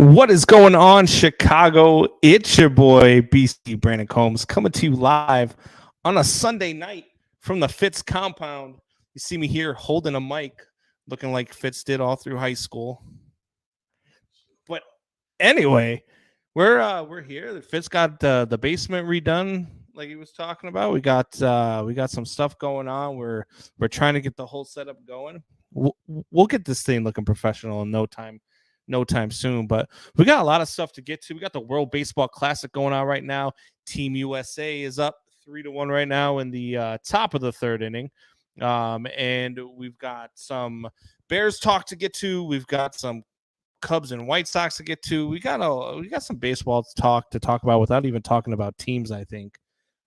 What is going on, Chicago? It's your boy, BC Brandon Combs, coming to you live on a Sunday night from the Fitz compound. You see me here holding a mic, looking like Fitz did all through high school. But anyway, we're here. Fitz got the basement redone, like he was talking about. We got some stuff going on. We're trying to get the whole setup going. We'll get this thing looking professional in no time soon, but we got a lot of stuff to get to. We got the World Baseball Classic going on right now. Team USA is up 3-1 right now in the top of the third inning. And we've got some Bears talk to get to. We've got some Cubs and White Sox to get to. We got some baseball talk about without even talking about teams, I think.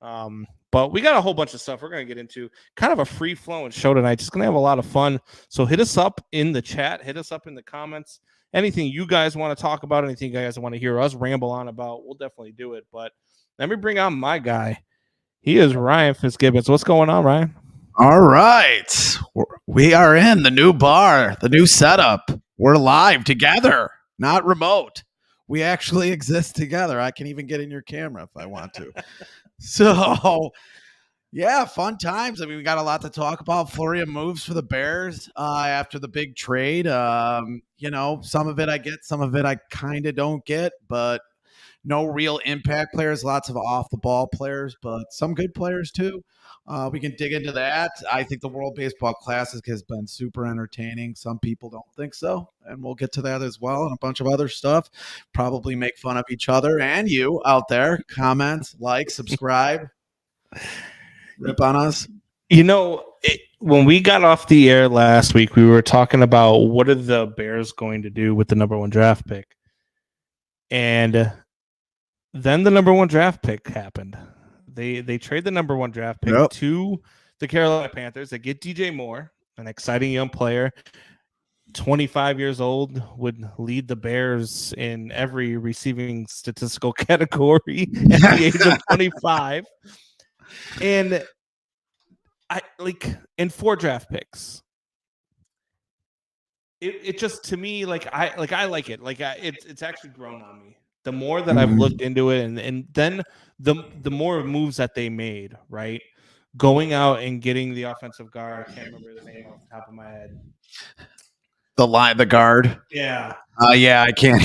But we got a whole bunch of stuff we're going to get into. Kind of a free-flowing show tonight. Just going to have a lot of fun. So hit us up in the chat. Hit us up in the comments. Anything you guys want to talk about, anything you guys want to hear us ramble on about, we'll definitely do it. But let me bring on my guy. He is Ryan Fitzgibbons. What's going on, Ryan? All right. We are in the new bar, the new setup. We're live together, not remote. We actually exist together. I can even get in your camera if I want to. So, yeah, fun times. I mean, we got a lot to talk about. Flurry of moves for the Bears after the big trade. Some of it I get, some of it I kind of don't get, but no real impact players, lots of off-the-ball players, but some good players too. We can dig into that. I think the World Baseball Classic has been super entertaining. Some people don't think so, and we'll get to that as well, and a bunch of other stuff. Probably make fun of each other and you out there. Comment, like, subscribe. Rip on us. When we got off the air last week, we were talking about what are the Bears going to do with the number one draft pick. And then the number one draft pick happened. They trade the number one draft pick to the Carolina Panthers. They get DJ Moore, an exciting young player, 25 years old, would lead the Bears in every receiving statistical category at the age of 25. And in 4 draft picks. It just, to me, I like it. It's actually grown on me. The more that I've looked into it, and then the more moves that they made, right? Going out and getting the offensive guard. I can't remember the name off the top of my head. The guard. Yeah. Yeah, I can't.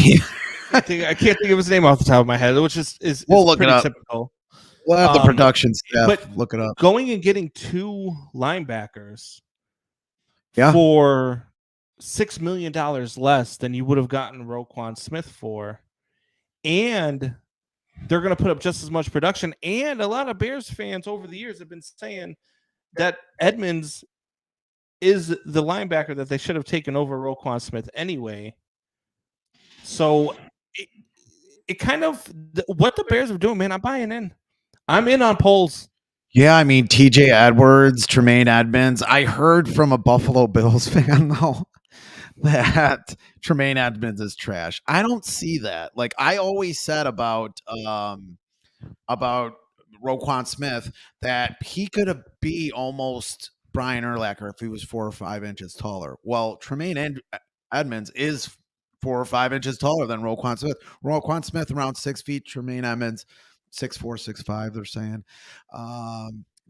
I can't think of his name off the top of my head, which is we'll look pretty it up. typical. We'll have the production staff look it up. Going and getting 2 linebackers for $6 million less than you would have gotten Roquan Smith for. And they're going to put up just as much production. And a lot of Bears fans over the years have been saying that Edmonds is the linebacker that they should have taken over Roquan Smith anyway. So it kind of, what the Bears are doing, man, I'm buying in. I'm in on polls. Yeah, I mean, TJ Edwards, Tremaine Edmonds. I heard from a Buffalo Bills fan, though, that Tremaine Edmonds is trash. I don't see that. Like I always said about Roquan Smith, that he could be almost Brian Urlacher if he was 4 or 5 inches taller. Well, Tremaine Edmonds is 4 or 5 inches taller than Roquan Smith. Roquan Smith around 6 feet. Tremaine Edmonds 6'4", 6'5", they're saying.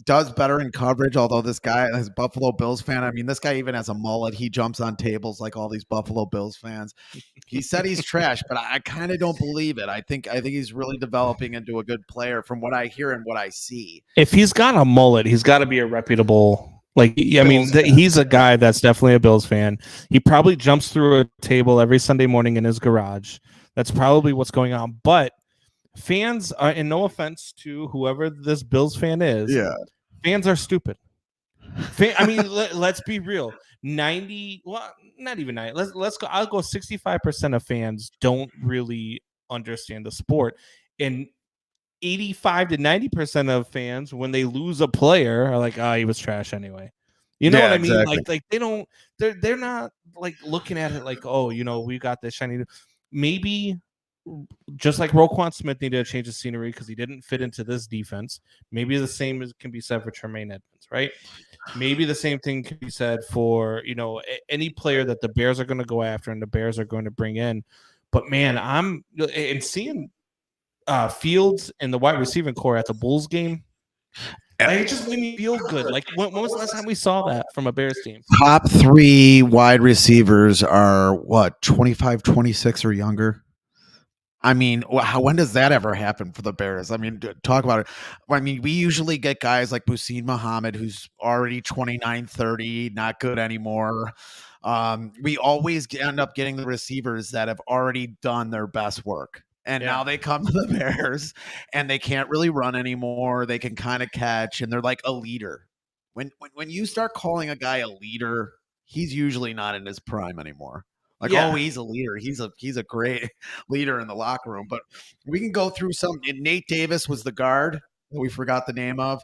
Does better in coverage, although this guy is a Buffalo Bills fan. I mean, this guy even has a mullet. He jumps on tables like all these Buffalo Bills fans. He said he's trash, but I kind of don't believe it. I think he's really developing into a good player from what I hear and what I see. If he's got a mullet, he's got to be a reputable. He's a guy that's definitely a Bills fan. He probably jumps through a table every Sunday morning in his garage. That's probably what's going on. But fans are, and no offense to whoever this Bills fan is, fans are stupid. Let's be real. 90, well, not even 90. Let's go. I'll go 65% of fans don't really understand the sport, and 85 to 90% of fans, when they lose a player, are like, he was trash anyway. You know what I mean? Exactly. Like they don't. They're not like looking at it like, we got this shiny. Maybe. Just like Roquan Smith needed to change the scenery because he didn't fit into this defense. Maybe the same can be said for Tremaine Edmonds, right? Maybe the same thing can be said for any player that the Bears are going to go after and the Bears are going to bring in. But man, I'm and seeing Fields and the wide receiving core at the Bulls game. Like, it just made me feel good. Like, when was the last time we saw that from a Bears team? Top 3 wide receivers are what, 25, 26 or younger? I mean, when does that ever happen for the Bears? I mean, talk about it. I mean, we usually get guys like Muhsin Muhammad, who's already 29, 30, not good anymore. We always end up getting the receivers that have already done their best work. And now they come to the Bears and they can't really run anymore. They can kind of catch, and they're like a leader. When you start calling a guy a leader, he's usually not in his prime anymore. Like, oh, he's a leader. He's a great leader in the locker room. But we can go through some. Nate Davis was the guard that we forgot the name of.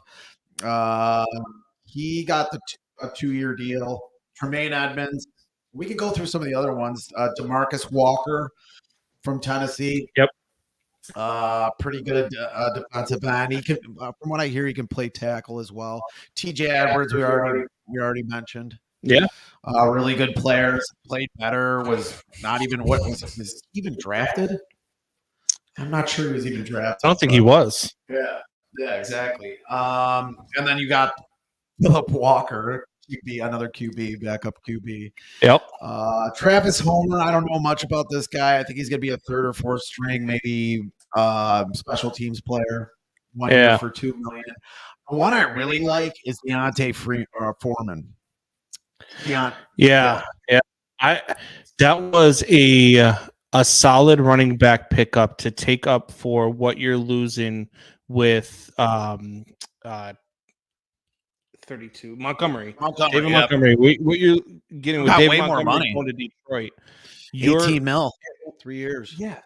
He got a 2-year deal. Tremaine Edmonds. We can go through some of the other ones. DeMarcus Walker from Tennessee. Yep. Pretty good defensive end. He can, from what I hear, he can play tackle as well. TJ Edwards, we already mentioned. Yeah. Really good players. Played better. Was not even was he even drafted? I'm not sure he was even drafted. I don't think he was. Yeah, exactly. And then you got Philip Walker, QB, another QB, backup QB. Yep. Travis Homer, I don't know much about this guy. I think he's going to be a 3rd or 4th string, maybe special teams player. 1 year for $2 million. The one I really like is Deontay Foreman. Yeah. That was a solid running back pickup to take up for what you're losing with 32 Montgomery. David Montgomery. What you're getting with David Montgomery going to Detroit? 18 mil, 3 years. Yeah.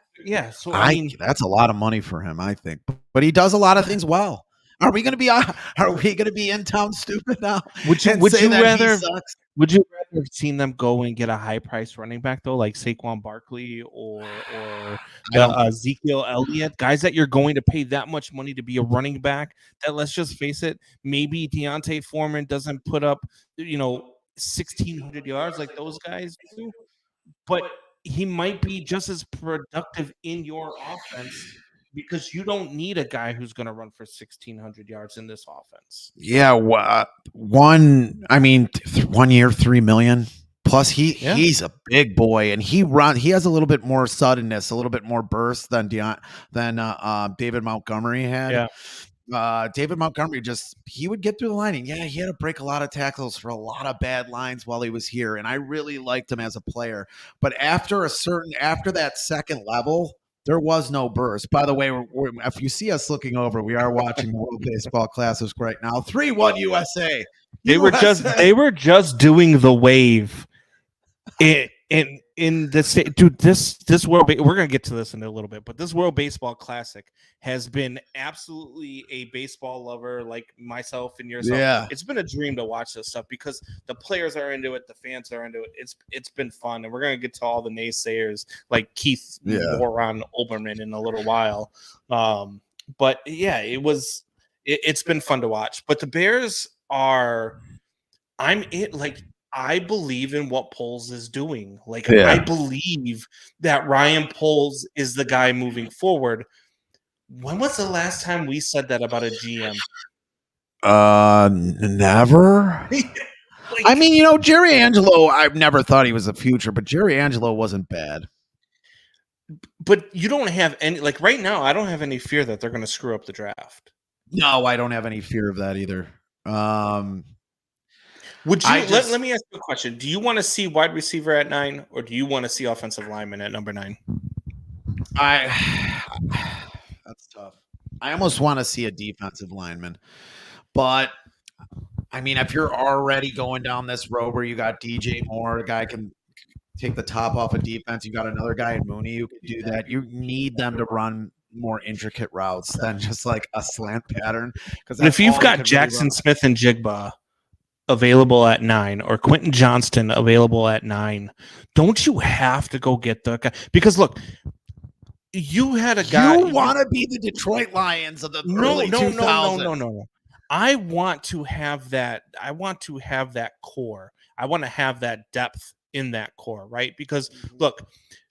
So I mean, that's a lot of money for him, I think. But he does a lot of things well. Are we going to be in town stupid now? Would you rather have seen them go and get a high price running back though, like Saquon Barkley or Ezekiel Elliott, guys that you're going to pay that much money to be a running back? That, let's just face it, maybe Deontay Foreman doesn't put up 1,600 yards like those guys do, but he might be just as productive in your offense, because you don't need a guy who's going to run for 1,600 yards in this offense. Yeah, 1 year, $3 million. Plus, he's a big boy, and he has a little bit more suddenness, a little bit more burst than David Montgomery had. Yeah. David Montgomery he would get through the line, and he had to break a lot of tackles for a lot of bad lines while he was here, and I really liked him as a player. But after that second level, there was no burst. By the way, if you see us looking over, we are watching the World Baseball Classic right now. 3-1 USA. They were just doing the wave in the state, dude. This world, we're gonna get to this in a little bit, but this World Baseball Classic has been absolutely a baseball lover like myself and yourself. Yeah, it's been a dream to watch this stuff because the players are into it, the fans are into it. It's been fun, and we're gonna get to all the naysayers like Keith Moron Olbermann in a little while. But yeah, it's been fun to watch. But the Bears are, I believe in what Poles is doing. I believe that Ryan Poles is the guy moving forward. When was the last time we said that about a GM? Never. I mean, Jerry Angelo, I've never thought he was a future, but Jerry Angelo wasn't bad. But you don't have any, right now, I don't have any fear that they're going to screw up the draft. No, I don't have any fear of that either. Would you let me ask you a question? Do you want to see wide receiver at 9, or do you want to see offensive lineman at number 9? That's tough. I almost want to see a defensive lineman, but I mean, if you're already going down this road where you got DJ Moore, a guy can take the top off of defense, you got another guy in Mooney who can do that. You need them to run more intricate routes than just like a slant pattern. Because if you've got Jackson Smith and Jigba available at 9, or Quentin Johnston available at 9, don't you have to go get the guy? Because look, you had a guy. You want to be the Detroit Lions of the early 2000s. No. I want to have that. I want to have that core. I want to have that depth in that core, right? Because look,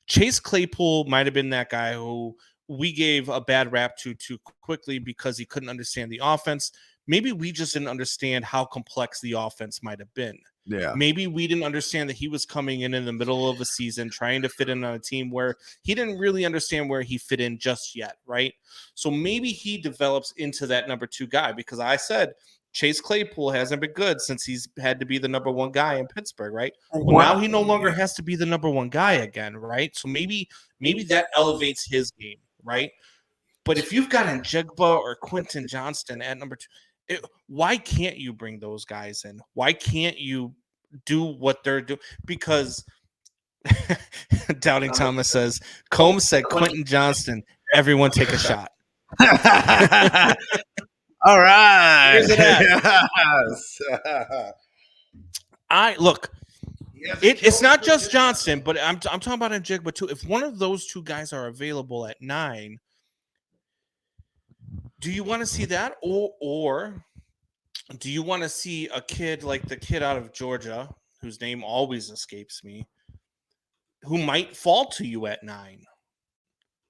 Chase Claypool might have been that guy who we gave a bad rap to too quickly because he couldn't understand the offense. Maybe we just didn't understand how complex the offense might have been. Yeah. Maybe we didn't understand that he was coming in the middle of a season trying to fit in on a team where he didn't really understand where he fit in just yet, right? So maybe he develops into that number 2 guy, because I said Chase Claypool hasn't been good since he's had to be the number 1 guy in Pittsburgh, right? Well, now he no longer has to be the number 1 guy again, right? So maybe that elevates his game, right? But if you've got Njigba or Quentin Johnston at number 2, why can't you bring those guys in? Why can't you do what they're doing? Because Doubting Thomas says, Combs said Quentin Johnston, everyone take a shot. All right. Here's it at. Yes. Look, it's not just Johnston, but I'm talking about Njigba too. If one of those 2 guys are available at 9, do you want to see that, or do you want to see a kid like the kid out of Georgia, whose name always escapes me, who might fall to you at 9?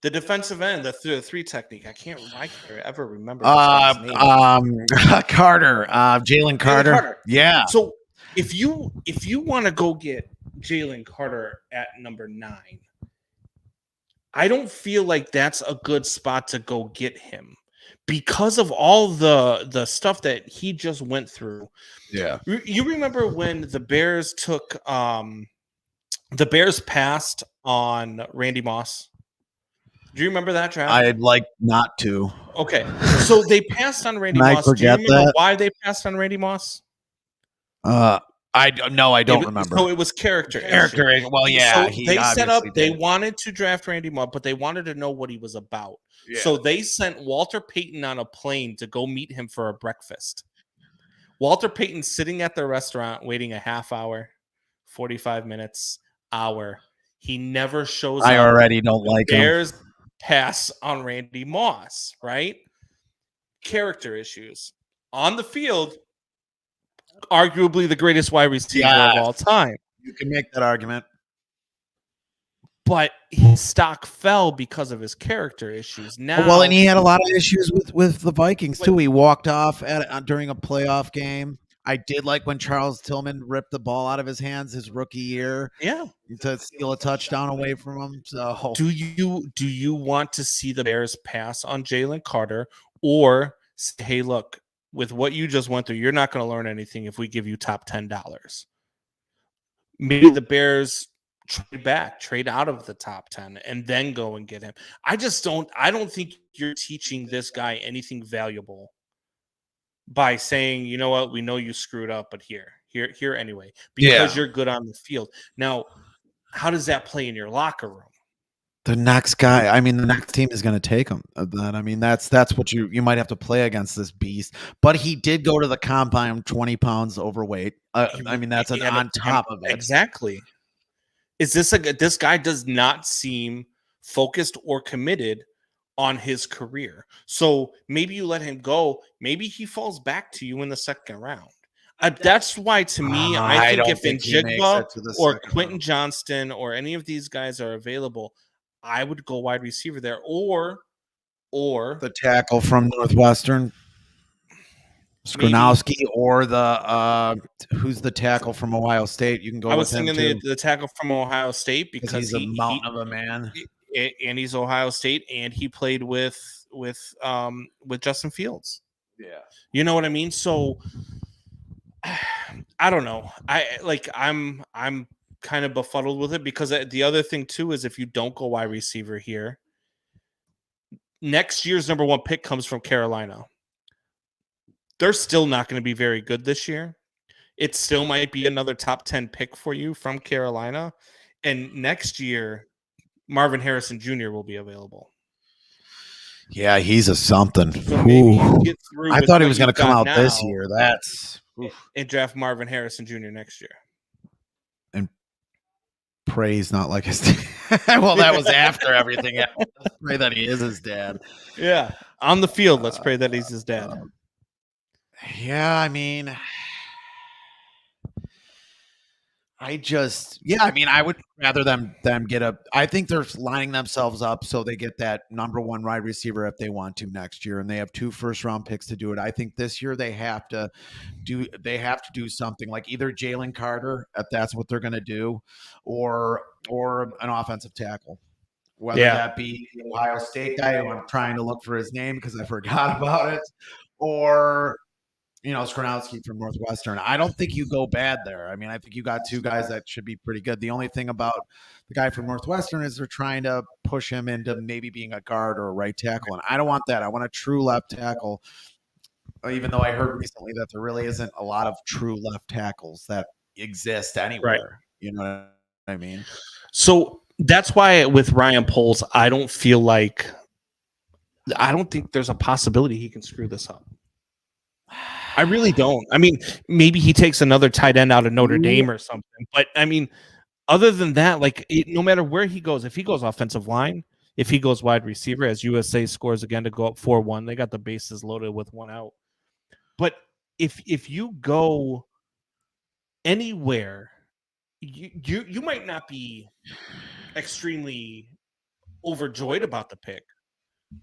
The defensive end, the 3 technique. I can't ever remember his name. Carter, Jalen Carter. Yeah. So if you want to go get Jalen Carter at number 9, I don't feel like that's a good spot to go get him, because of all the stuff that he just went through. Yeah. You remember when the Bears passed on Randy Moss? Do you remember that, Trav? I'd like not to. Okay. So they passed on Randy Moss. Do you remember why they passed on Randy Moss? I don't remember. So it was character. Well, yeah. So they set up. They wanted to draft Randy Moss, but they wanted to know what he was about. Yeah. So they sent Walter Payton on a plane to go meet him for a breakfast. Walter Payton sitting at the restaurant waiting a half hour, 45 minutes, hour. He never shows up. I already don't like him. Bears pass on Randy Moss, right? Character issues. On the field, arguably the greatest wide receiver of all time. You can make that argument. But his stock fell because of his character issues. Now, well, and he had a lot of issues with the Vikings too. He walked off during a playoff game. I did like when Charles Tillman ripped the ball out of his hands his rookie year. Yeah, to steal a touchdown away from him. So, do you want to see the Bears pass on Jalen Carter, or say, hey, look, with what you just went through, you're not going to learn anything if we give you top $10? Maybe the Bears trade out of the top 10 and then go and get him. I don't think you're teaching this guy anything valuable by saying, you know what, we know you screwed up, but here anyway, because you're good on the field. Now, how does that play in your locker room? The next guy, the next team is going to take him. That's what you might have to play against this beast. But he did go to the combine 20 pounds overweight. That's on top of it. Exactly. Is this this guy does not seem focused or committed on his career. So maybe you let him go. Maybe he falls back to you in the second round. That's why, to me, I think if Njigba or Quentin Johnston or any of these guys are available, I would go wide receiver there, or the tackle from Northwestern, Skronowski, or the who's the tackle from Ohio State. You can go. I was thinking the tackle from Ohio State because he's a mountain of a man. And he's Ohio State, and he played with Justin Fields. Yeah, you know what I mean. So I don't know. I'm kind of befuddled with it, because the other thing too is if you don't go wide receiver here, next year's number 1 pick comes from Carolina. They're still not going to be very good this year. It still might be another top 10 pick for you from Carolina, and next year, Marvin Harrison Jr. will be available. Yeah, he's a something. So maybe you get through. I thought he was going to come out this year. And draft Marvin Harrison Jr. next year. And praise not like his dad. Well, that was after everything. Let's pray that he is his dad. Yeah, on the field, let's pray that he's his dad. Yeah, I mean, I would rather them get I think they're lining themselves up so they get that number one wide receiver if they want to next year, and they have 2 first-round picks to do it. I think this year they have to do something like either Jalen Carter, if that's what they're going to do, or an offensive tackle. Whether that be the Ohio State guy, who I'm trying to look for his name because I forgot about it, or Skronowski from Northwestern. I don't think you go bad there. I mean, I think you got 2 guys that should be pretty good. The only thing about the guy from Northwestern is they're trying to push him into maybe being a guard or a right tackle, and I don't want that. I want a true left tackle, even though I heard recently that there really isn't a lot of true left tackles that exist anywhere. Right. You know what I mean? So that's why with Ryan Poles, I don't think there's a possibility he can screw this up. I really don't. I mean, maybe he takes another tight end out of Notre Dame or something. But I mean, other than that, no matter where he goes, if he goes offensive line, if he goes wide receiver, as USA scores again to go up 4-1, they got the bases loaded with 1 out. But if you go anywhere, you might not be extremely overjoyed about the pick,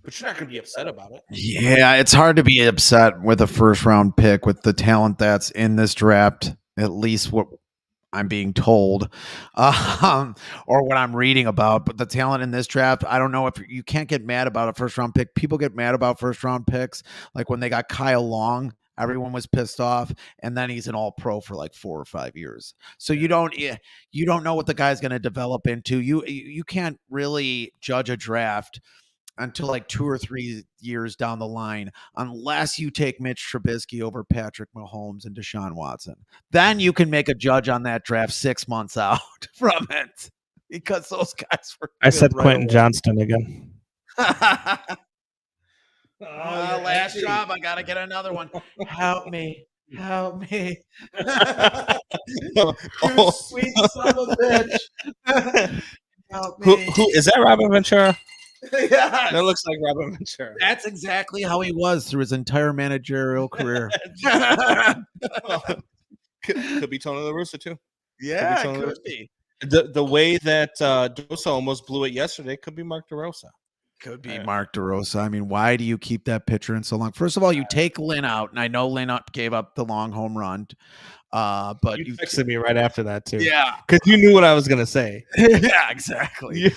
but you're not going to be upset about it. Yeah, it's hard to be upset with a first-round pick with the talent that's in this draft, at least what I'm being told, or what I'm reading about. But the talent in this draft, I don't know if you can't get mad about a first-round pick. People get mad about first-round picks. Like when they got Kyle Long, everyone was pissed off, and then he's an all-pro for like 4 or 5 years. So you don't know what the guy's going to develop into. You can't really judge a draft until like 2 or 3 years down the line, unless you take Mitch Trubisky over Patrick Mahomes and Deshaun Watson. Then you can make a judge on that draft 6 months out from it, because those guys were. I said Quentin Johnston again. Last job, I gotta get another one. Help me. You sweet son of a bitch. Help me. Who is that? Robin Ventura? Yeah, that looks like Robin Ventura. That's exactly how he was through his entire managerial career. Could be Tony La Russa too. Yeah, could be. The way that DeRosa almost blew it yesterday could be Mark DeRosa. Could be Mark DeRosa. I mean, why do you keep that pitcher in so long? First of all, you take Lynn out, and I know Lynn gave up the long home run. But you texted me right after that too. Yeah, because you knew what I was gonna say. Yeah, exactly. Yeah.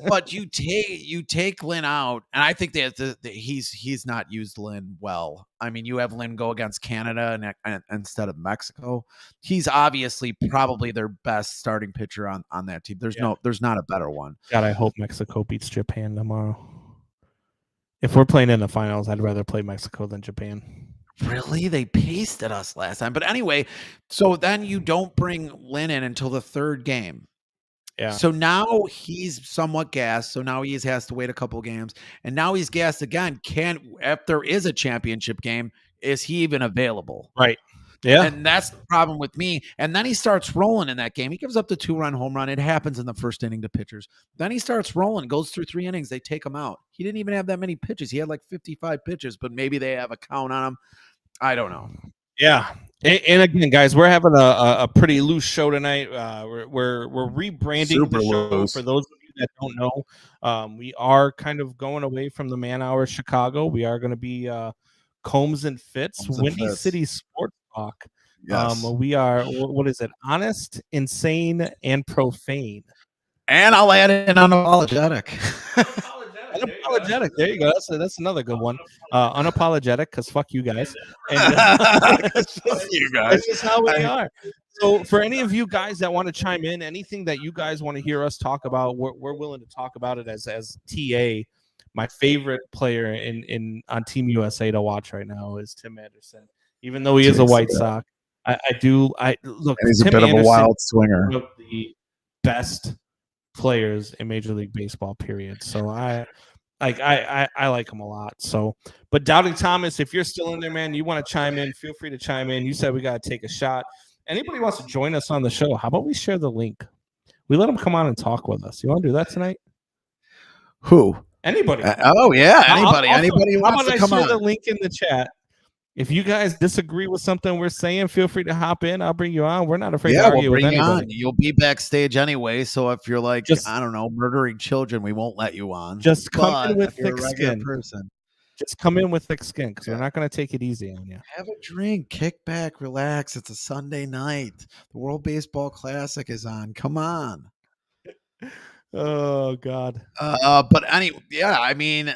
But you take Lynn out, and I think that he's not used Lynn well. I mean, you have Lynn go against Canada and instead of Mexico. He's obviously probably their best starting pitcher on that team. There's not a better one. God, I hope Mexico beats Japan tomorrow. If we're playing in the finals, I'd rather play Mexico than Japan. Really? They pasted us last time. But anyway, so then you don't bring Lynn in until the 3rd game. Yeah. So now he's somewhat gassed. So now he has to wait a couple games, and now he's gassed again. If there is a championship game, is he even available? Right. Yeah. And that's the problem with me. And then he starts rolling in that game. He gives up the 2-run home run. It happens in the first inning to pitchers. Then he starts rolling, goes through 3 innings. They take him out. He didn't even have that many pitches. He had like 55 pitches, but maybe they have a count on him. I don't know. Yeah. And again, guys, we're having a pretty loose show tonight. We're rebranding the show loose. For those of you that don't know. We are kind of going away from the Man Hour Chicago. We are going to be Combs and Fitz, Windy City Sports Talk. Yes. We are, what is it? Honest, insane, and profane. And I'll add in unapologetic. Unapologetic. There you go. That's another good one. Unapologetic, because fuck you guys. And, you guys. That's just how we are. So for any of you guys that want to chime in, anything that you guys want to hear us talk about, we're willing to talk about it as TA. My favorite player on Team USA to watch right now is Tim Anderson. Even though he is a White Sox, I look. And he's Tim a bit Anderson, of a wild swinger. One of the best players in Major League Baseball, period. So I like him a lot. So, but Doubting Thomas, if you're still in there, man, you want to chime in, feel free to chime in. You said we got to take a shot. Anybody wants to join us on the show, how about we share the link? We let them come on and talk with us. You want to do that tonight? Who? Anybody. Anybody. Anybody who wants to come on. How about I share the link in the chat? If you guys disagree with something we're saying, feel free to hop in. I'll bring you on. We're not afraid to Yeah, we'll argue with bring you on. anybody. You'll be backstage anyway. So if you're like, Just I don't know, murdering children, we won't let you on. just come in But with if you're a thick regular skin. person, Just come in with thick skin because we're Yeah. not going to take it easy on you. have a drink, kick back, relax. It's a Sunday night. The World Baseball Classic is on. Come on. Oh God. But anyway, yeah, I mean,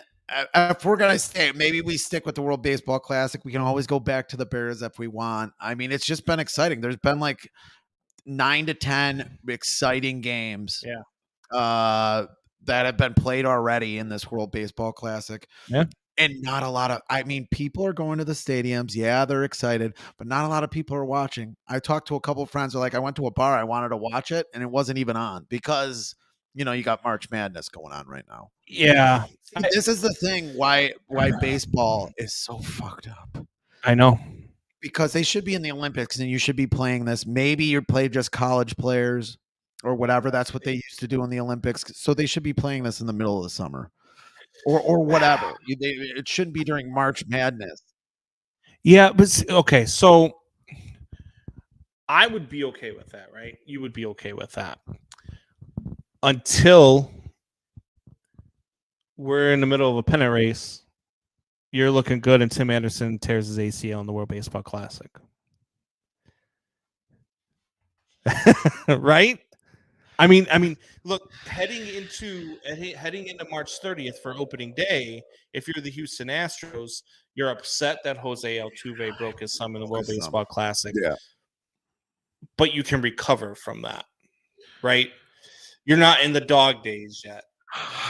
if we're gonna stay, maybe we stick with the World Baseball Classic. We can always go back to the Bears if we want. I mean, it's just been exciting. There's been like 9 to 10 exciting games. Yeah. That have been played already in this World Baseball Classic. Yeah. And not a lot of, I mean, people are going to the stadiums. Yeah, they're excited, but not a lot of people are watching. I talked to a couple of friends who are like, I went to a bar, I wanted to watch it, and it wasn't even on because, you know, you got March Madness going on right now. Yeah. This is the thing why baseball is so fucked up. I know. Because they should be in the Olympics and you should be playing this. Maybe you're playing just college players or whatever. That's what they used to do in the Olympics. So they should be playing this in the middle of the summer or whatever. It shouldn't be during March Madness. Yeah, but okay, so I would be okay with that, right? You would be okay with that until we're in the middle of a pennant race. You're looking good, and Tim Anderson tears his ACL in the World Baseball Classic. Right? I mean, look, heading into March 30th for opening day, if you're the Houston Astros, you're upset that Jose Altuve broke his thumb in the World Baseball Classic. Yeah. But you can recover from that, right? You're not in the dog days yet.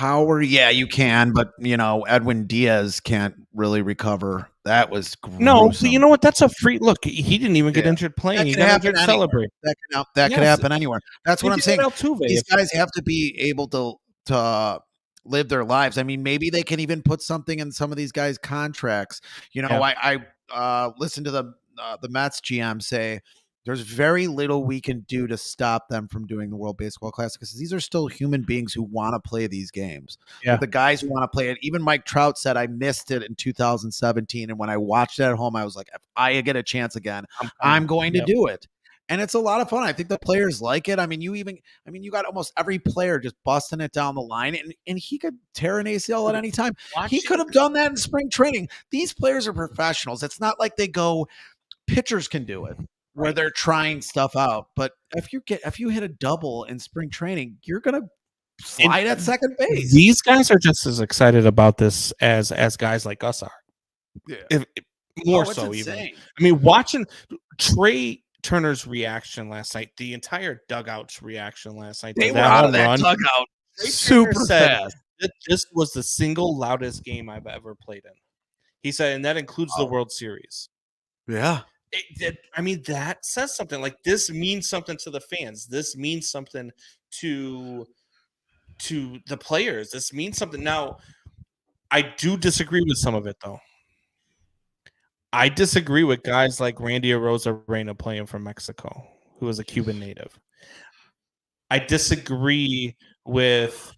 Yeah, you can, but you know, Edwin Diaz can't really recover. That was gruesome. No, but you know what? That's a free look. He didn't even get injured playing. He got injured celebrating. That could happen anywhere. That's what I'm saying. Altuve, these guys have to be able to live their lives. I mean, maybe they can even put something in some of these guys' contracts. You know, I listened to the Mets GM say there's very little we can do to stop them from doing the World Baseball Classic because these are still human beings who want to play these games. Yeah. But the guys who want to play it, even Mike Trout said, I missed it in 2017. And when I watched it at home, I was like, if I get a chance again, I'm going to do it. And it's a lot of fun. I think the players like it. I mean, you got almost every player just busting it down the line, and he could tear an ACL at any time. He could have done that in spring training. These players are professionals. It's not like pitchers can do it where they're trying stuff out. But if you hit a double in spring training, you're gonna slide at second base. These guys are just as excited about this as guys like us are. Yeah. More so, even. I mean, watching Trey Turner's reaction last night, the entire dugout's reaction last night. They were out of that dugout super fast. This was the single loudest game I've ever played in. He said, and that includes the World Series. Yeah. That says something. Like, this means something to the fans. This means something to the players. This means something. Now, I do disagree with some of it, though. I disagree with guys like Randy Arozarena playing for Mexico, who is a Cuban native. I disagree with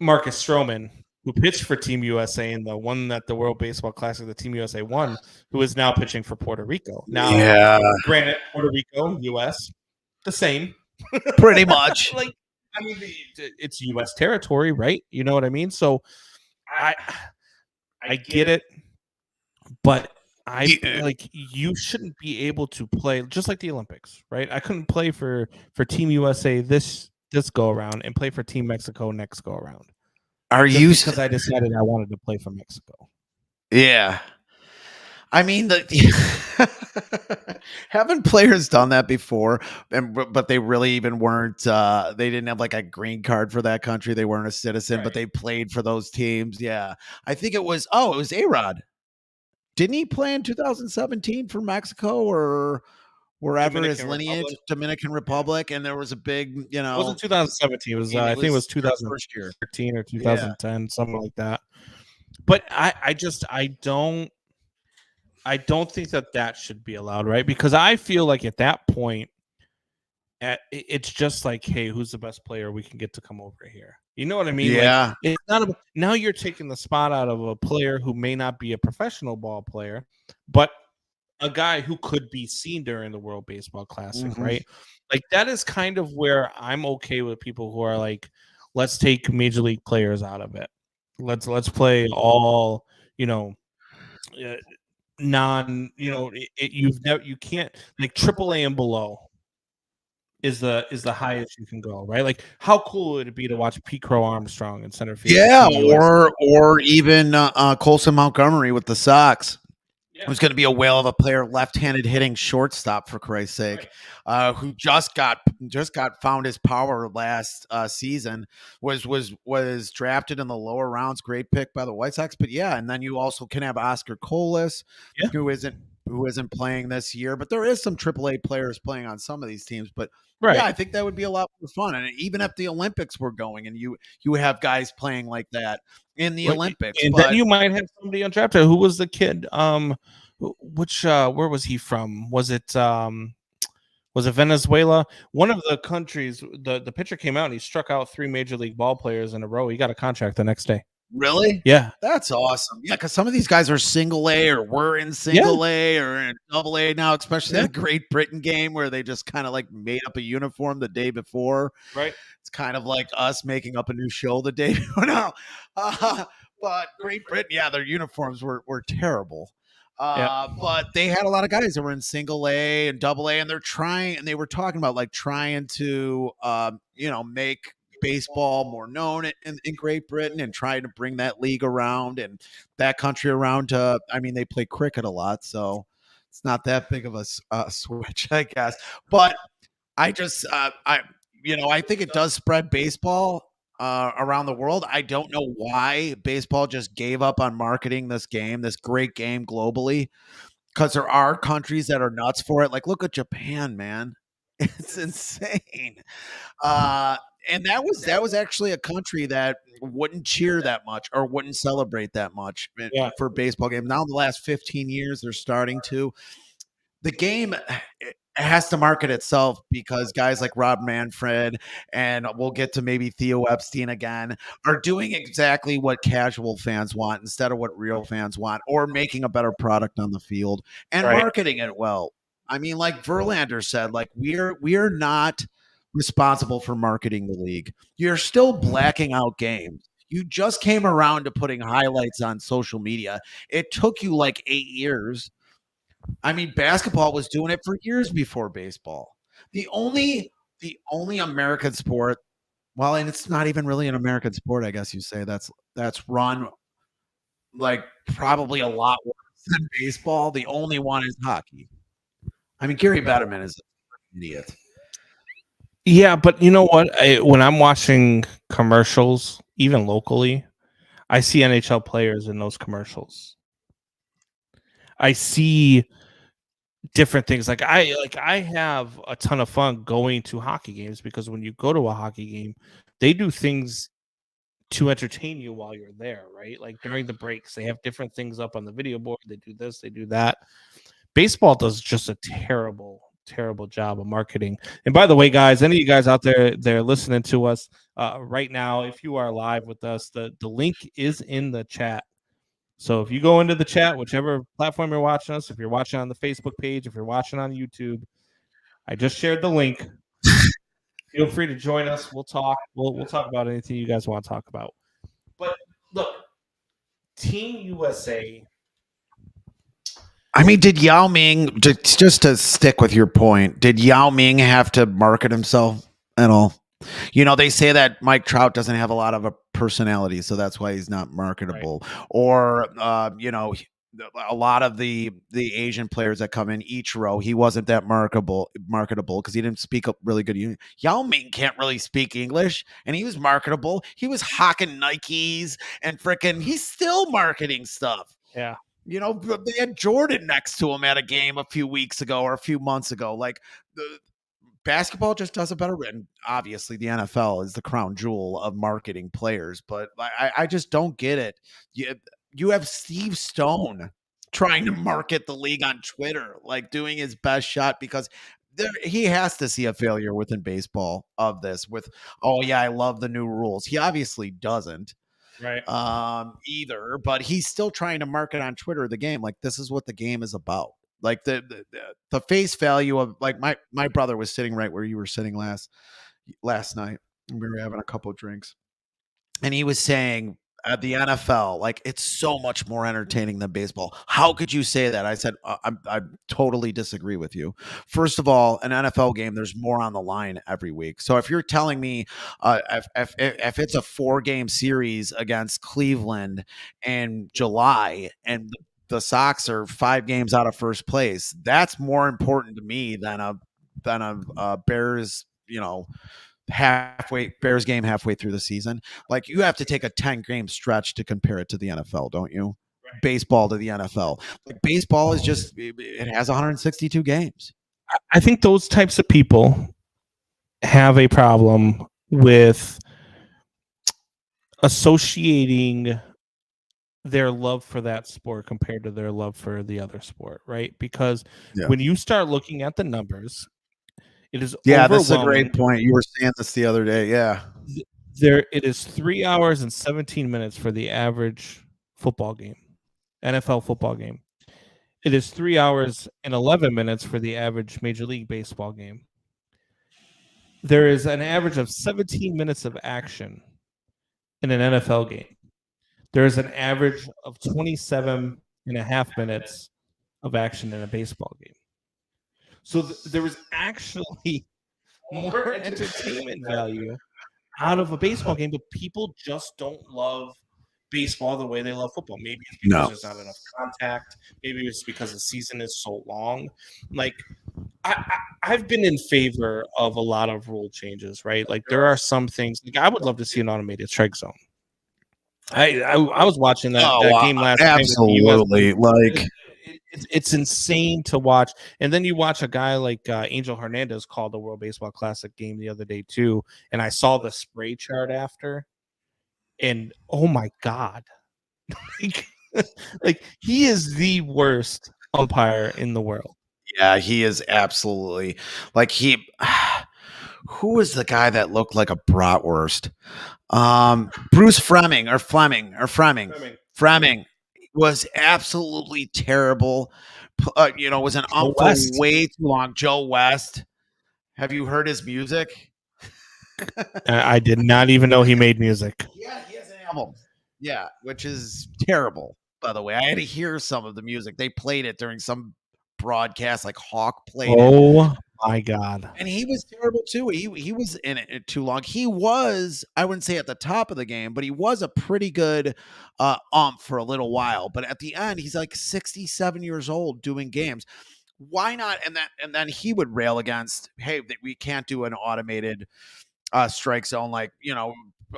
Marcus Stroman, who pitched for Team USA and the one that the World Baseball Classic, the Team USA won, who is now pitching for Puerto Rico. Now, granted, Puerto Rico, US, the same. Pretty much. It's US territory, right? You know what I mean? So I get it. But you shouldn't be able to play just like the Olympics, right? I couldn't play for Team USA this go around and play for Team Mexico next go around. Because I decided I wanted to play for Mexico? Yeah. I mean, haven't players done that before? But they really even weren't. They didn't have like a green card for that country. They weren't a citizen, but they played for those teams. Yeah, I think it was A-Rod. Didn't he play in 2017 for Mexico or wherever his lineage, Dominican Republic? And there was a big, It wasn't 2017. It was, I think it was 2013 or 2010, something like that. But I don't think that should be allowed, right? Because I feel like at that point, it's just like, hey, who's the best player we can get to come over here? You know what I mean? Yeah. Like it's not a, now you're taking the spot out of a player who may not be a professional ball player, but a guy who could be seen during the World Baseball Classic, Mhm. right? Like that is kind of where I'm okay with people who are like, let's take major league players out of it. Let's play all, you know, uh, non, you've never you can't like AAA and below is the highest you can go, right? Like how cool would it be to watch Pete Crow Armstrong in center field? Yeah, Team USA? or even Colson Montgomery with the Sox. Yeah, Who's going to be a whale of a player, left-handed hitting shortstop for Christ's sake, who just got found his power last season. Was drafted in the lower rounds, great pick by the White Sox. But yeah, and then you also can have Oscar Colas, yeah, who isn't playing this year, but there is some AAA players playing on some of these teams. But yeah, right. I think that would be a lot more fun. And even if the Olympics were going, and you have guys playing like that in the Like, Olympics, and then but you might have somebody undrafted. Who was the kid? Which where was he from? Was it Venezuela? One of the countries. The pitcher came out and he struck out 3 major league ball players in a row. He got a contract the next day. really? Yeah, That's awesome. Yeah, because some of these guys are single A or were in yeah, single A or in double A now, especially yeah. the Great Britain game where they just kind of like made up a uniform the day before. Right. It's kind of like us making up a new show the day before. No. But Great Britain, yeah, their uniforms were terrible. Yeah. But they had a lot of guys that were in single A and double A, and they were talking about like trying to, make baseball more known in Great Britain and trying to bring that league around and that country around to, I mean, they play cricket a lot, so it's not that big of a switch, I guess. But I just, I think it does spread baseball around the world. I don't know why baseball just gave up on marketing this game, this great game globally, because there are countries that are nuts for it. Like, look at Japan, man. It's insane. Uh, and that was actually a country that wouldn't cheer that much or wouldn't celebrate that much Yeah. for baseball games. Now, in the last 15 years, they're starting to. The game has to market itself because guys like Rob Manfred and we'll get to maybe Theo Epstein again are doing exactly what casual fans want instead of what real fans want, or making a better product on the field and Right. marketing it well. I mean, like Verlander said, like we're not responsible for marketing the league. You're still blacking out games. You just came around to putting highlights on social media. It took you like 8 years. I mean, basketball was doing it for years before baseball. The only American sport, well, and it's not even really an American sport, I guess you say that's run like probably a lot worse than baseball. The only one is hockey. I mean, Gary Bettman is an idiot. Yeah, but you know what? When I'm watching commercials, even locally, I see NHL players in those commercials. I see different things. I have a ton of fun going to hockey games because when you go to a hockey game, they do things to entertain you while you're there, right? Like during the breaks, they have different things up on the video board. They do this, they do that. Baseball does just a terrible job of marketing. And by the way, guys, any of you guys out there they're listening to us right now, if you are live with us, the link is in the chat. So if you go into the chat, whichever platform you're watching us, if you're watching on the Facebook page, if you're watching on YouTube, I just shared the link. Feel free to join us. We'll talk. We'll talk about anything you guys want to talk about. But look, Team USA. I mean, did Yao Ming, just to stick with your point, did Yao Ming have to market himself at all? They say that Mike Trout doesn't have a lot of a personality, so that's why he's not marketable. Right. Or, a lot of the Asian players that come in each row, he wasn't that marketable because he didn't speak really good English. Yao Ming can't really speak English, and he was marketable. He was hawking Nikes and freaking. He's still marketing stuff. Yeah. They had Jordan next to him at a game a few weeks ago or a few months ago. Like basketball just does a better. And obviously, the NFL is the crown jewel of marketing players, but I just don't get it. You have Steve Stone trying to market the league on Twitter, like doing his best shot because he has to see a failure within baseball of this with, oh yeah, I love the new rules. He obviously doesn't Right. either, but he's still trying to market on Twitter the game like this is what the game is about. Like the face value of, like, my brother was sitting right where you were sitting last night. We were having a couple of drinks, and he was saying at the NFL, like, it's so much more entertaining than baseball. How could you say that? I said, I totally disagree with you. First of all, an NFL game, there's more on the line every week. So if you're telling me if it's a 4-game series against Cleveland in July and the Sox are 5 games out of first place, that's more important to me than a Bears, Bears game halfway through the season. Like, you have to take a 10-game stretch to compare it to the NFL, don't you? Right. Baseball to the NFL. Like, baseball is just, it has 162 games. I think those types of people have a problem with associating their love for that sport compared to their love for the other sport, right? Because when you start looking at the numbers, it is that's a great point. You were saying this the other day. Yeah. It is 3 hours and 17 minutes for the average football game, NFL football game. It is 3 hours and 11 minutes for the average Major League Baseball game. There is an average of 17 minutes of action in an NFL game. There is an average of 27 and a half minutes of action in a baseball game. So there was actually more entertainment value out of a baseball game, but people just don't love baseball the way they love football. Maybe it's because there's not enough contact. Maybe it's because the season is so long. Like, I've been in favor of a lot of rule changes, right? Like, there are some things. Like, I would love to see an automated strike zone. I was watching that game last night. Absolutely, like. It's insane to watch. And then you watch a guy like Angel Hernandez call the World Baseball Classic game the other day too, and I saw the spray chart after, and oh my God, like he is the worst umpire in the world. Yeah, he is absolutely. Like, who was the guy that looked like a bratwurst? Bruce Fleming was absolutely terrible. Was an ump for way too long. Joe West. Have you heard his music? I did not even know he made music. Yeah, he has an album. Yeah, which is terrible, by the way. I had to hear some of the music. They played it during some broadcast, like Hawk played it. Oh my God. And he was terrible too. He was in it too long. He was, I wouldn't say at the top of the game, but he was a pretty good ump for a little while. But at the end, he's like 67 years old doing games. Why not? And then he would rail against, hey, we can't do an automated strike zone. Like,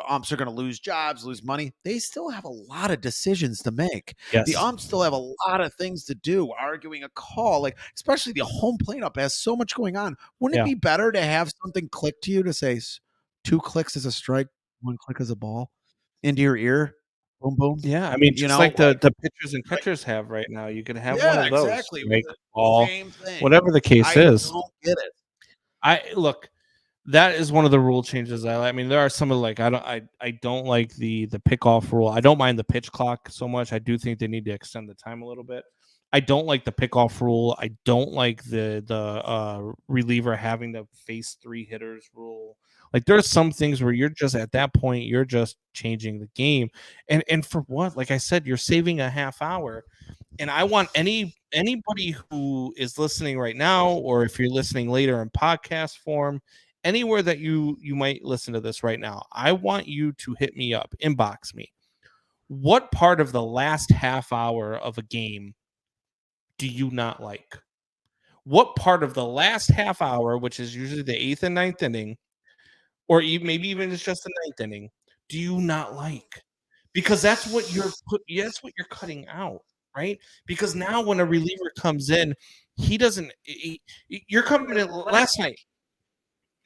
umps are going to lose jobs, lose money. They still have a lot of decisions to make. Yes. The umps still have a lot of things to do, arguing a call, like, especially the home plate up has so much going on. Wouldn't it be better to have something click to you to say 2 clicks is a strike, 1 click is a ball into your ear? Boom, boom. Yeah, I mean, just like the pitchers and catchers have right now. You can have one of those. Exactly. Make ball, whatever the case is. I don't get it. Look. That is one of the rule changes I like. I mean, there are some of I don't like the pickoff rule. I don't mind the pitch clock so much. I do think they need to extend the time a little bit. I don't like the pickoff rule. I don't like the reliever having to face 3 hitters rule. Like, there's some things where you're just at that point, you're just changing the game. And for what? Like I said, you're saving a half hour. And I want anybody who is listening right now, or if you're listening later in podcast form, anywhere that you might listen to this right now, I want you to hit me up, inbox me. What part of the last half hour of a game do you not like? What part of the last half hour, which is usually the 8th and 9th inning, or maybe even it's just the 9th inning, do you not like? Because that's what you're cutting out, right? Because now when a reliever comes in, you're coming in last night.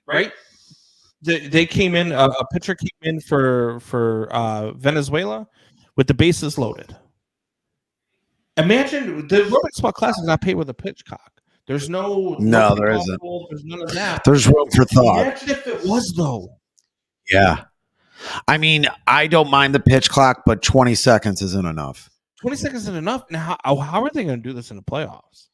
Right? They came in. A pitcher came in for Venezuela with the bases loaded. Imagine the World Baseball Classic is not paid with a pitch clock. There's no there pickoff isn't. goals. There's none of that. There's room for thought. Imagine if it was though. Yeah. I mean, I don't mind the pitch clock, but 20 seconds isn't enough. 20 seconds isn't enough. Now, how are they going to do this in the playoffs?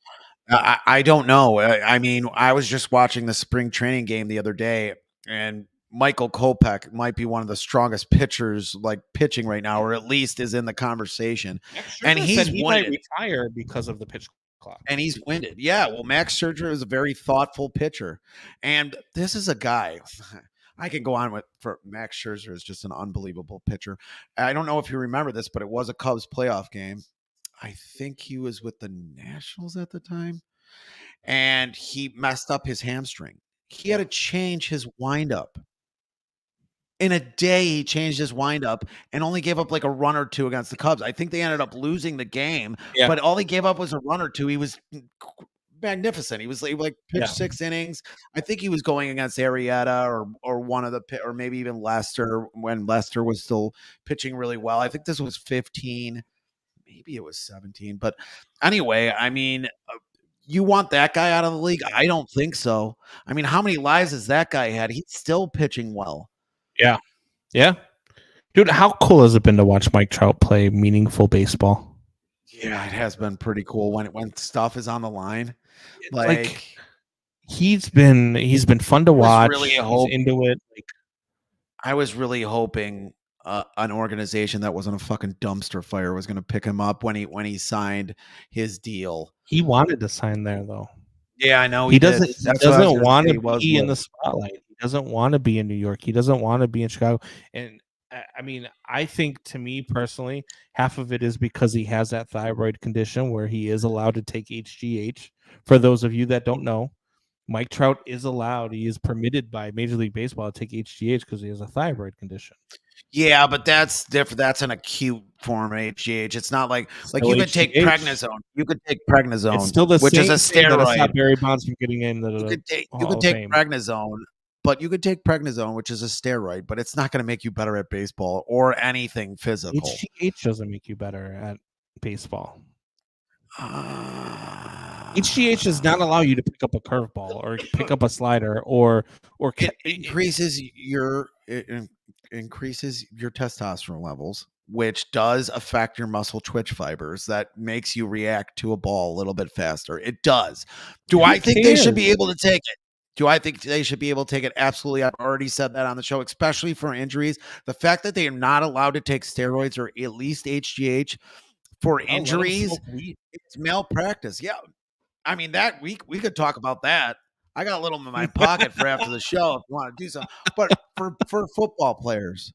I don't know. I mean, I was just watching the spring training game the other day, and Michael Kopech might be one of the strongest pitchers, like pitching right now, or at least is in the conversation. And he might retire because of the pitch clock. And he's winded. Yeah. Well, Max Scherzer is a very thoughtful pitcher, and this is a guy. I can go on for Max Scherzer is just an unbelievable pitcher. I don't know if you remember this, but it was a Cubs playoff game. I think he was with the Nationals at the time, and he messed up his hamstring. He had to change his windup. In a day, he changed his windup and only gave up like a run or two against the Cubs. I think they ended up losing the game, but all he gave up was a run or two. He was magnificent. He was like pitched 6 innings. I think he was going against Arrieta or one of the or maybe even Lester when Lester was still pitching really well. I think this was 15, maybe it was 17. But anyway, I mean, you want that guy out of the league? I don't think so. I mean, how many lives has that guy had? He's still pitching well. Yeah. Yeah. Dude, how cool has it been to watch Mike Trout play meaningful baseball? Yeah, it has been pretty cool when stuff is on the line. Like he's been fun to watch. Really he's into it. I was really hoping an organization that wasn't a fucking dumpster fire was going to pick him up when he signed his deal. He wanted to sign there though. Yeah, I know he doesn't. He doesn't want to be in the spotlight. He doesn't want to be in New York. He doesn't want to be in Chicago. And I mean, I think to me personally, half of it is because he has that thyroid condition where he is allowed to take HGH. For those of you that don't know, Mike Trout is allowed. He is permitted by Major League Baseball to take HGH because he has a thyroid condition. Yeah, but that's different. That's an acute form of HGH. It's not like you could take prednisone. You could take prednisone, it's still the which same is a steroid. That Barry Bonds from getting in. You could take prednisone, but you could take prednisone, which is a steroid, but it's not going to make you better at baseball or anything physical. HGH doesn't make you better at baseball. HGH does not allow you to pick up a curveball or pick up a slider or it increases your testosterone levels, which does affect your muscle twitch fibers. That makes you react to a ball a little bit faster. It does. Do I think they should be able to take it? Do I think they should be able to take it? Absolutely. I've already said that on the show, especially for injuries. The fact that they are not allowed to take steroids or at least HGH for injuries, it's malpractice. Yeah. I mean, that we could talk about that. I got a little in my pocket for after the show if you want to do something. But for football players,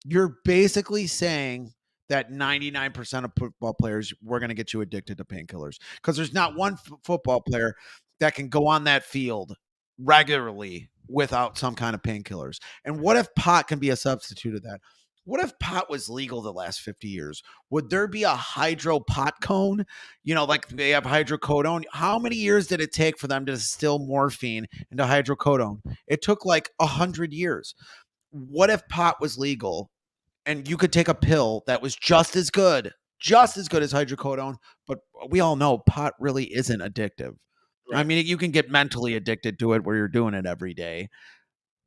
you're basically saying that 99% of football players, we're going to get you addicted to painkillers because there's not one football player that can go on that field regularly without some kind of painkillers. And what if pot can be a substitute of that? What if pot was legal the last 50 years? Would there be a hydro pot cone? You know, like they have hydrocodone. How many years did it take for them to distill morphine into hydrocodone? It took like 100 years. What if pot was legal and you could take a pill that was just as good as hydrocodone, but we all know pot really isn't addictive. Right. I mean, you can get mentally addicted to it where you're doing it every day,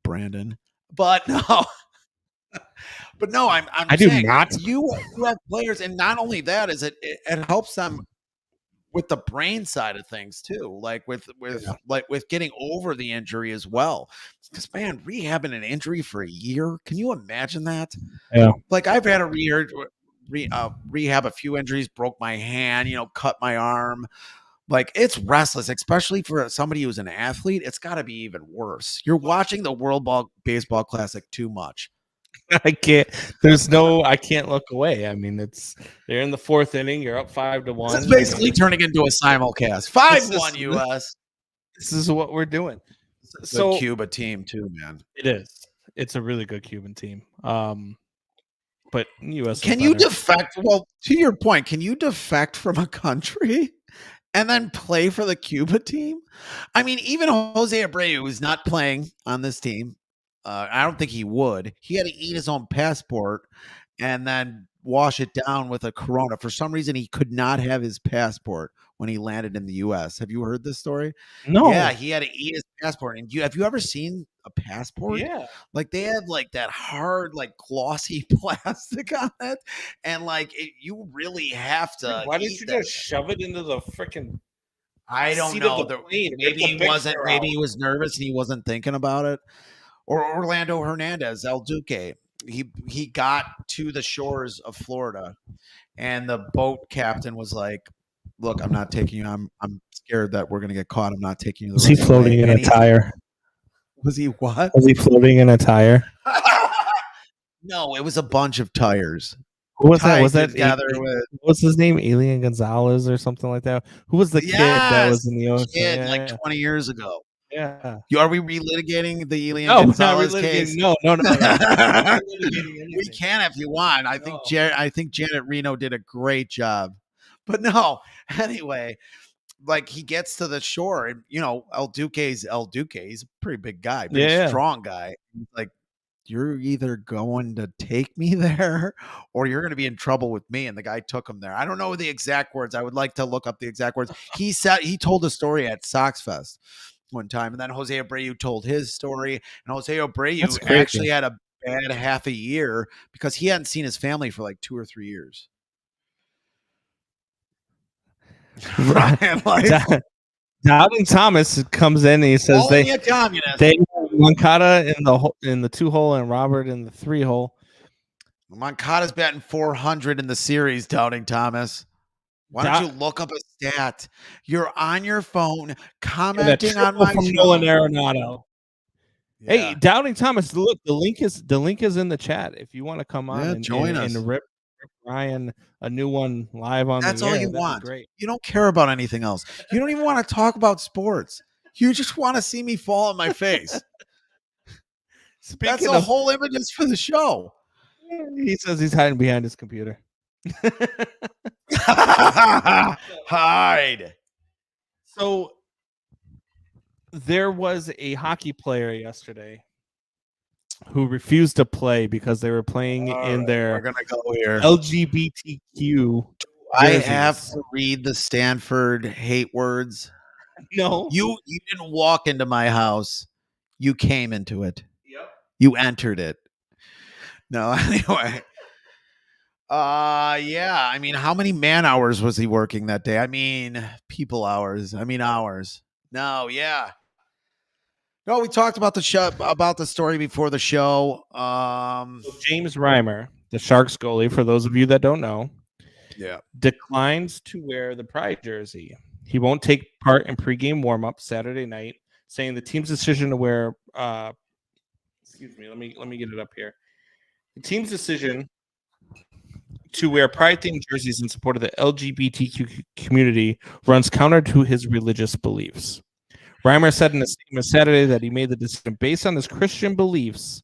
Brandon. But no. But no, I'm saying, do not. You have players, and not only that is it helps them with the brain side of things too, like with getting over the injury as well. Because man, rehabbing an injury for a year, can you imagine that? Yeah, like I've had a rehab a few injuries, broke my hand, cut my arm. Like it's restless, especially for somebody who's an athlete. It's got to be even worse. You're watching the World Baseball Classic too much. I can't look away. I mean, they're in the 4th inning. You're up 5-1. It's basically turning into a simulcast. 5-1 US. This is what we're doing. So Cuba team too, man. It is. It's a really good Cuban team. But US. Can you defect? Well, to your point, can you defect from a country and then play for the Cuba team? I mean, even Jose Abreu, who's not playing on this team. I don't think he would. He had to eat his own passport and then wash it down with a Corona. For some reason, he could not have his passport when he landed in the U.S. Have you heard this story? No. Yeah, he had to eat his passport. And have you ever seen a passport? Yeah. Like they have like that hard, like glossy plastic on it, and like you really have to. Why didn't you just shove it into the freaking? I don't know. Maybe he wasn't. Maybe he was nervous and he wasn't thinking about it. Or Orlando Hernandez, El Duque. He got to the shores of Florida, and the boat captain was like, "Look, I'm not taking you. I'm scared that we're gonna get caught. I'm not taking you." Was he floating in a tire? Was he what? Was he floating in a tire? No, it was a bunch of tires. Who was that? Was that with what's his name? Alien Gonzalez or something like that? Who was the kid that was in the ocean? Like 20 years ago. Yeah. Are we relitigating the Alien Gonzalez case? No. We can if you want. I think Janet Reno did a great job. But no, anyway, like he gets to the shore and El Duque's a pretty big guy, strong guy. He's like, you're either going to take me there or you're going to be in trouble with me. And the guy took him there. I don't know the exact words. I would like to look up the exact words. He told a story at Sox Fest one time, and then Jose Abreu told his story, and Jose Abreu actually had a bad half a year because he hadn't seen his family for like 2 or 3 years. Ryan, Doubting Thomas comes in and he says they Moncada in the 2-hole and Robert in the 3-hole. Moncada's batting 400 in the series. Doubting Thomas. Why don't you look up a stat? You're on your phone commenting on my from Nolan Arenado. Yeah. Hey, Doubting Thomas, look, the link is in the chat if you want to come on and join us and rip Ryan a new one live on That's the air. all you want. Great. You don't care about anything else. You don't even want to talk about sports. You just want to see me fall on my face. That's the whole image for the show. He says he's hiding behind his computer. Hide. So there was a hockey player yesterday who refused to play because they were playing in their LGBTQ. I have to read the Stanford hate words. No. You didn't walk into my house. You came into it. Yep. You entered it. No, anyway. Yeah. I mean, how many man hours was he working that day? I mean, people hours. I mean, hours. No, yeah. No, we talked about the story before the show. So James Reimer, the Sharks goalie, for those of you that don't know, declines to wear the Pride jersey. He won't take part in pregame warm-up Saturday night, saying the team's decision to wear excuse me, let me get it up here. The team's decision to wear Pride-themed jerseys in support of the LGBTQ community runs counter to his religious beliefs. Reimer said in a statement Saturday that he made the decision based on his Christian beliefs,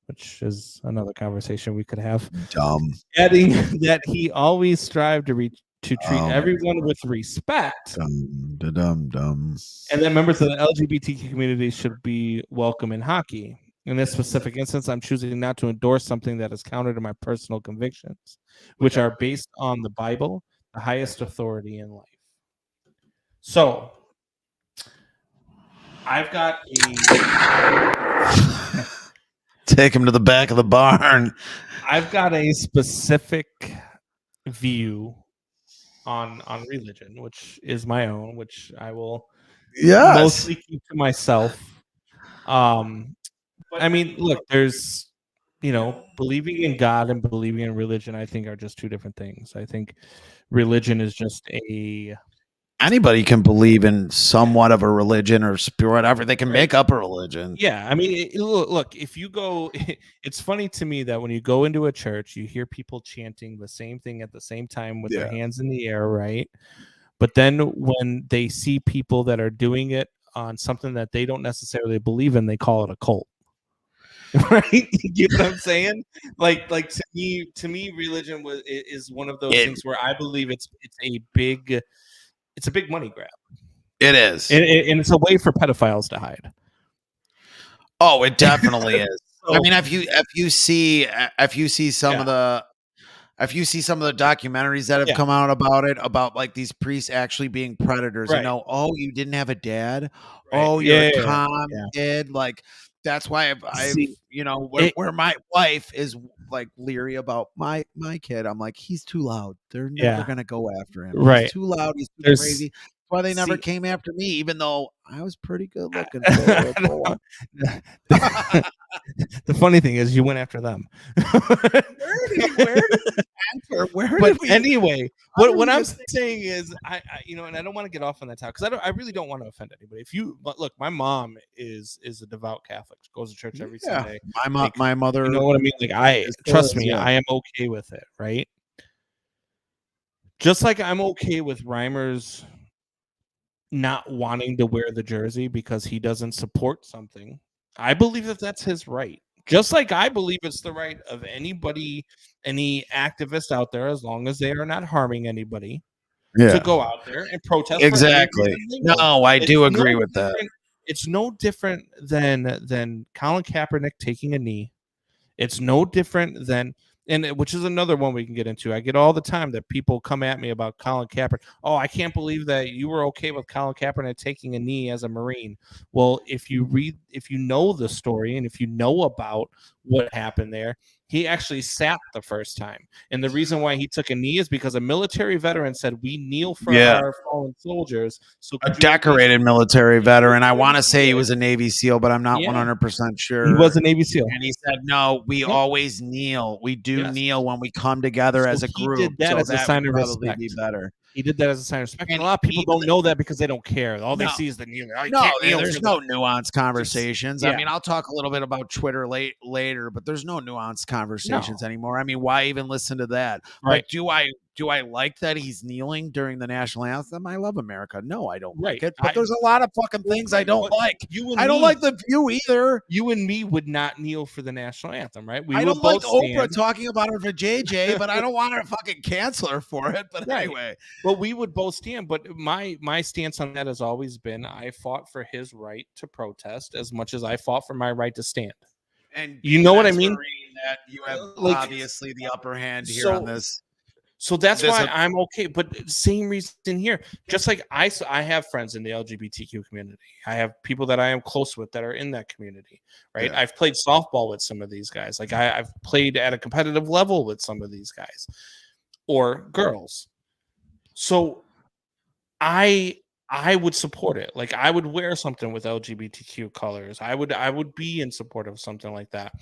which is another conversation we could have. Dumb. Adding that he always strived to treat everyone with respect. Dumb. And that members of the LGBTQ community should be welcome in hockey. In this specific instance, I'm choosing not to endorse something that is counter to my personal convictions, which are based on the Bible, the highest authority in life. So, I've got take him to the back of the barn. I've got a specific view on religion, which is my own, which I will mostly keep to myself. I mean, look, there's, believing in God and believing in religion, I think, are just two different things. I think religion is just anybody can believe in somewhat of a religion or whatever. They can make up a religion. Yeah. I mean, look, if you go, it's funny to me that when you go into a church, you hear people chanting the same thing at the same time with their hands in the air, right? But then when they see people that are doing it on something that they don't necessarily believe in, they call it a cult. Right? You get what I'm saying? Like to me, religion is one of those things where I believe it's a big money grab. It is, and it's a way for pedophiles to hide. Oh, it definitely is. I mean, if you see some of the, if you see some of the documentaries that have come out about it, about like these priests actually being predators, Right. you know, oh, you didn't have a dad. Right. Oh, you're Yeah, a yeah, com yeah. kid. Like that's why I've See, you know, it- where my wife is like leery about my kid. I'm like, he's too loud. They're never Yeah. gonna go after him. Right. He's too loud. He's too There's- crazy. That's why they never see- came after me, even though I was pretty good looking for a little boy. The funny thing is, you went after them. But anyway, what I'm saying is, I you know, and I don't want to get off on that topic because I really don't want to offend anybody. But look, my mom is a devout Catholic, goes to church every Sunday. My mother, you know what I mean? Like trust me, I am okay with it, right? Just like I'm okay with Reimer's not wanting to wear the jersey because he doesn't support something. I believe that that's his right. Just like I believe it's the right of anybody, any activist out there, as long as they are not harming anybody, to go out there and protest. Exactly. No, I do agree with that. It's no different than Colin Kaepernick taking a knee. It's no different than, which is another one we can get into. I get all the time that people come at me about Colin Kaepernick. Oh, I can't believe that you were okay with Colin Kaepernick taking a knee as a Marine. Well, if you know the story and if you know about what happened there, he actually sat the first time. And the reason why he took a knee is because a military veteran said, we kneel for our fallen soldiers. So a decorated military veteran. I want to say he was a Navy SEAL, but I'm not 100% sure. He was a Navy SEAL. And he said, no, we always kneel. We do kneel when we come together as a group. He did that as a sign of respect. Be better. He did that as a sign of respect. And a lot of people don't know that because they don't care. All they see is the kneel. There's no nuanced conversations. I mean, I'll talk a little bit about Twitter later, but there's no nuanced conversations anymore. I mean, why even listen to that? Right. Like, do I like that he's kneeling during the national anthem? I love America. No, I don't like it. But there's a lot of fucking things I don't like. I don't like the view either. You and me would not kneel for the national anthem, right? I don't like Oprah talking about her for JJ, but I don't want her to fucking cancel her for it. But anyway. Well, we would both stand. But my stance on that has always been I fought for his right to protest as much as I fought for my right to stand. And you know what I mean? That you have obviously the upper hand here on this. So that's why I'm okay. But same reason here. Just like I have friends in the LGBTQ community. I have people that I am close with that are in that community, right? Yeah. I've played softball with some of these guys. Like I've played at a competitive level with some of these guys or girls. So I would support it. Like I would wear something with LGBTQ colors. I would be in support of something like that.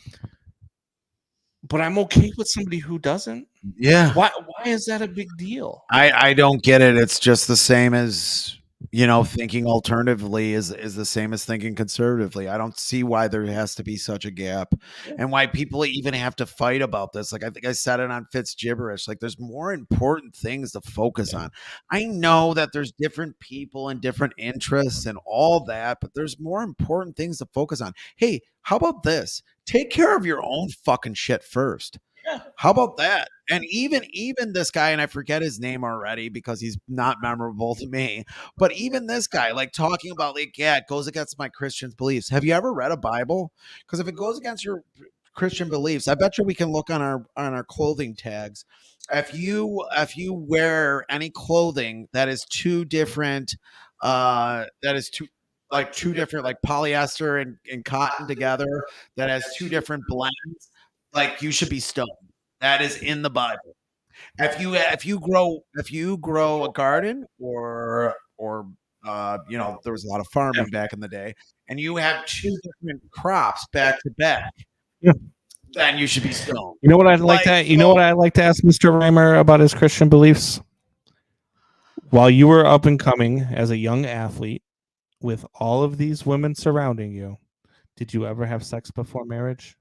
But I'm okay with somebody who doesn't. Yeah. Why is that a big deal? I don't get it. It's just the same as, you know, thinking alternatively is the same as thinking conservatively. I don't see why there has to be such a gap and why people even have to fight about this. Like I think I said it on Fitz gibberish. Like there's more important things to focus on. I know that there's different people and different interests and all that, but there's more important things to focus on. Hey, how about this? Take care of your own fucking shit first. Yeah. How about that? And even this guy, and I forget his name already because he's not memorable to me, but even this guy, like talking about like, yeah, it goes against my Christian beliefs. Have you ever read a Bible? Because if it goes against your Christian beliefs, I bet you we can look on our clothing tags. If you wear any clothing that is two different, two different like polyester and cotton together that has two different blends, like you should be stoned. That is in the Bible. If you grow a garden or you know, there was a lot of farming back in the day, and you have two different crops back to back, then you should be stoned. You know what I'd like to you know what I'd like to ask Mr. Reimer about his Christian beliefs? While you were up and coming as a young athlete, with all of these women surrounding you, did you ever have sex before marriage?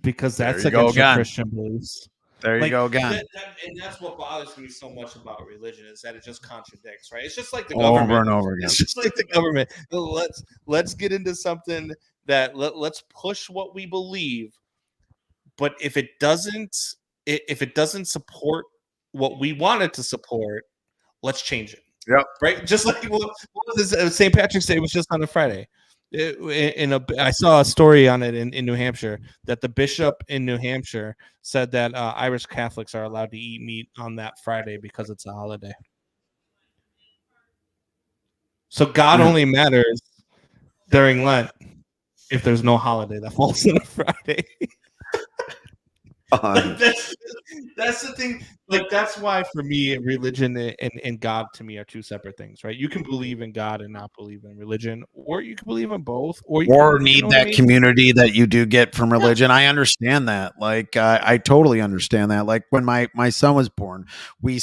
Because that's against your Christian beliefs. There you go again. And that's what bothers me so much about religion is that it just contradicts, right? It's just like the government. Over and over again. It's just like the government. Let's get into something that let's push what we believe, but if it doesn't support what we want it to support, let's change it. Yep. Right. Just like what was this, St. Patrick's Day was just on a Friday. I saw a story on it in New Hampshire that the bishop in New Hampshire said that Irish Catholics are allowed to eat meat on that Friday because it's a holiday. So God only matters during Lent if there's no holiday that falls on a Friday. That's the thing. Like, that's why for me, religion and God to me are two separate things, right? You can believe in God and not believe in religion, or you can believe in both, or you or can, need that community that you do get from religion. I understand that. Like, I totally understand that. Like when my son was born, we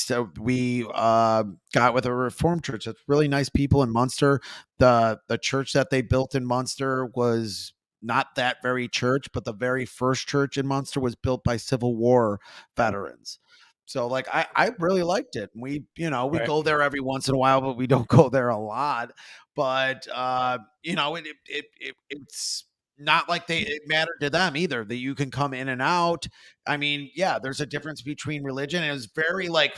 got with a Reformed church. It's really nice people in Munster. The church that they built in Munster was not that very church, but the very first church in Munster was built by Civil War veterans. So like I really liked it. We, we go there every once in a while, but we don't go there a lot. But it's not like it mattered to them either, that you can come in and out. I mean, yeah, there's a difference between religion. It was very like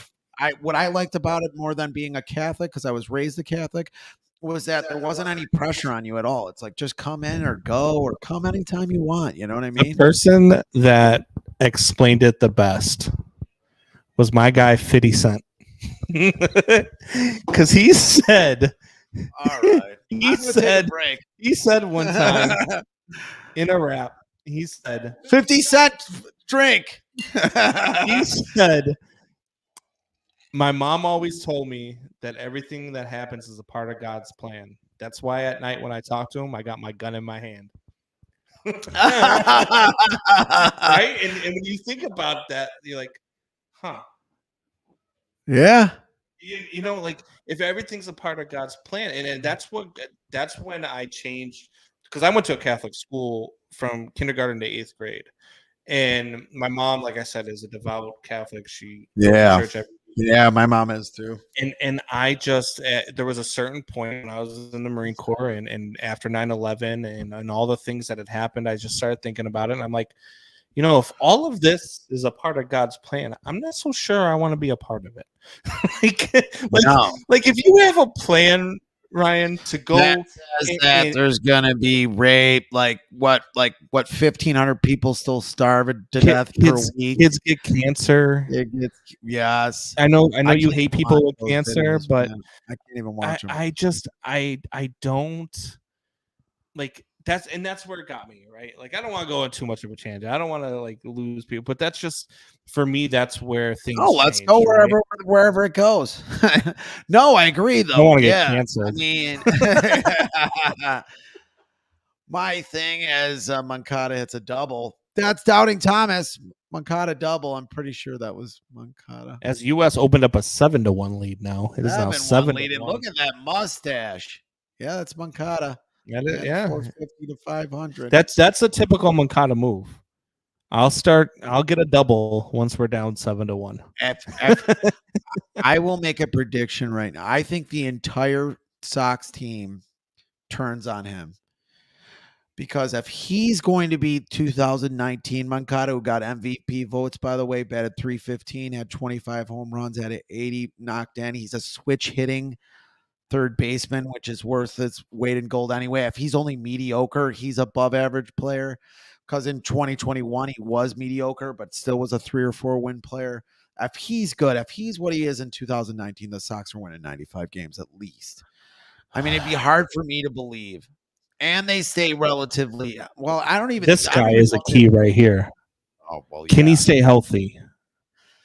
what I liked about it more than being a Catholic, because I was raised a Catholic, was that there wasn't any pressure on you at all. It's like, just come in or go, or come anytime you want. You know what I mean? The person that explained it the best was my guy Fitz, because he said, all right, he said one time in a rap, he said 50-cent drink. He said, my mom always told me that everything that happens is a part of God's plan. That's why at night when I talk to him, I got my gun in my hand. Right? And when you think about that, you're like, huh. Yeah. You know, like, if everything's a part of God's plan, and that's when I changed, because I went to a Catholic school from kindergarten to 8th grade. And my mom, like I said, is a devout Catholic. She goes to church every week. Yeah, my mom is too. And I just there was a certain point when I was in the Marine Corps, and after 9/11 and all the things that had happened, I just started thinking about it, and I'm like, if all of this is a part of God's plan, I'm not so sure I want to be a part of it. like if you have a plan, Ryan, to go that says that there's gonna be rape, like what 1,500 people still starve to death per week. Kids get cancer. Yes, I know you hate people with cancer, videos, but man. I can't even watch them. I don't like. That's where it got me, right? Like, I don't want to go on too much of a tangent. I don't want to like lose people, but that's just, for me, that's where things. Oh, let's go wherever it goes. No, I agree though. I don't want to get canceled. I mean, my thing is Moncada hits a double. That's Doubting Thomas. Moncada double. I'm pretty sure that was Moncada. As U.S. opened up a 7-1 lead now. It is now 7-1. Look at that mustache. Yeah, that's Moncada. Yeah, 450 to 500. That's a typical Moncada move. I'll get a double once we're down 7-1. I will make a prediction right now. I think the entire Sox team turns on him, because if he's going to be 2019 Moncada, who got MVP votes, by the way, batted .315, had 25 home runs, had 80 knocked in. He's a switch hitting third baseman, which is worth its weight in gold anyway. If he's only mediocre, he's above average player, because in 2021 he was mediocre, but still was a 3 or 4 win player. If he's good, if he's what he is in 2019, the Sox are winning 95 games at least. I mean, it'd be hard for me to believe. And they stay relatively well. I don't even. This guy is a key right here. Oh well, can he stay healthy?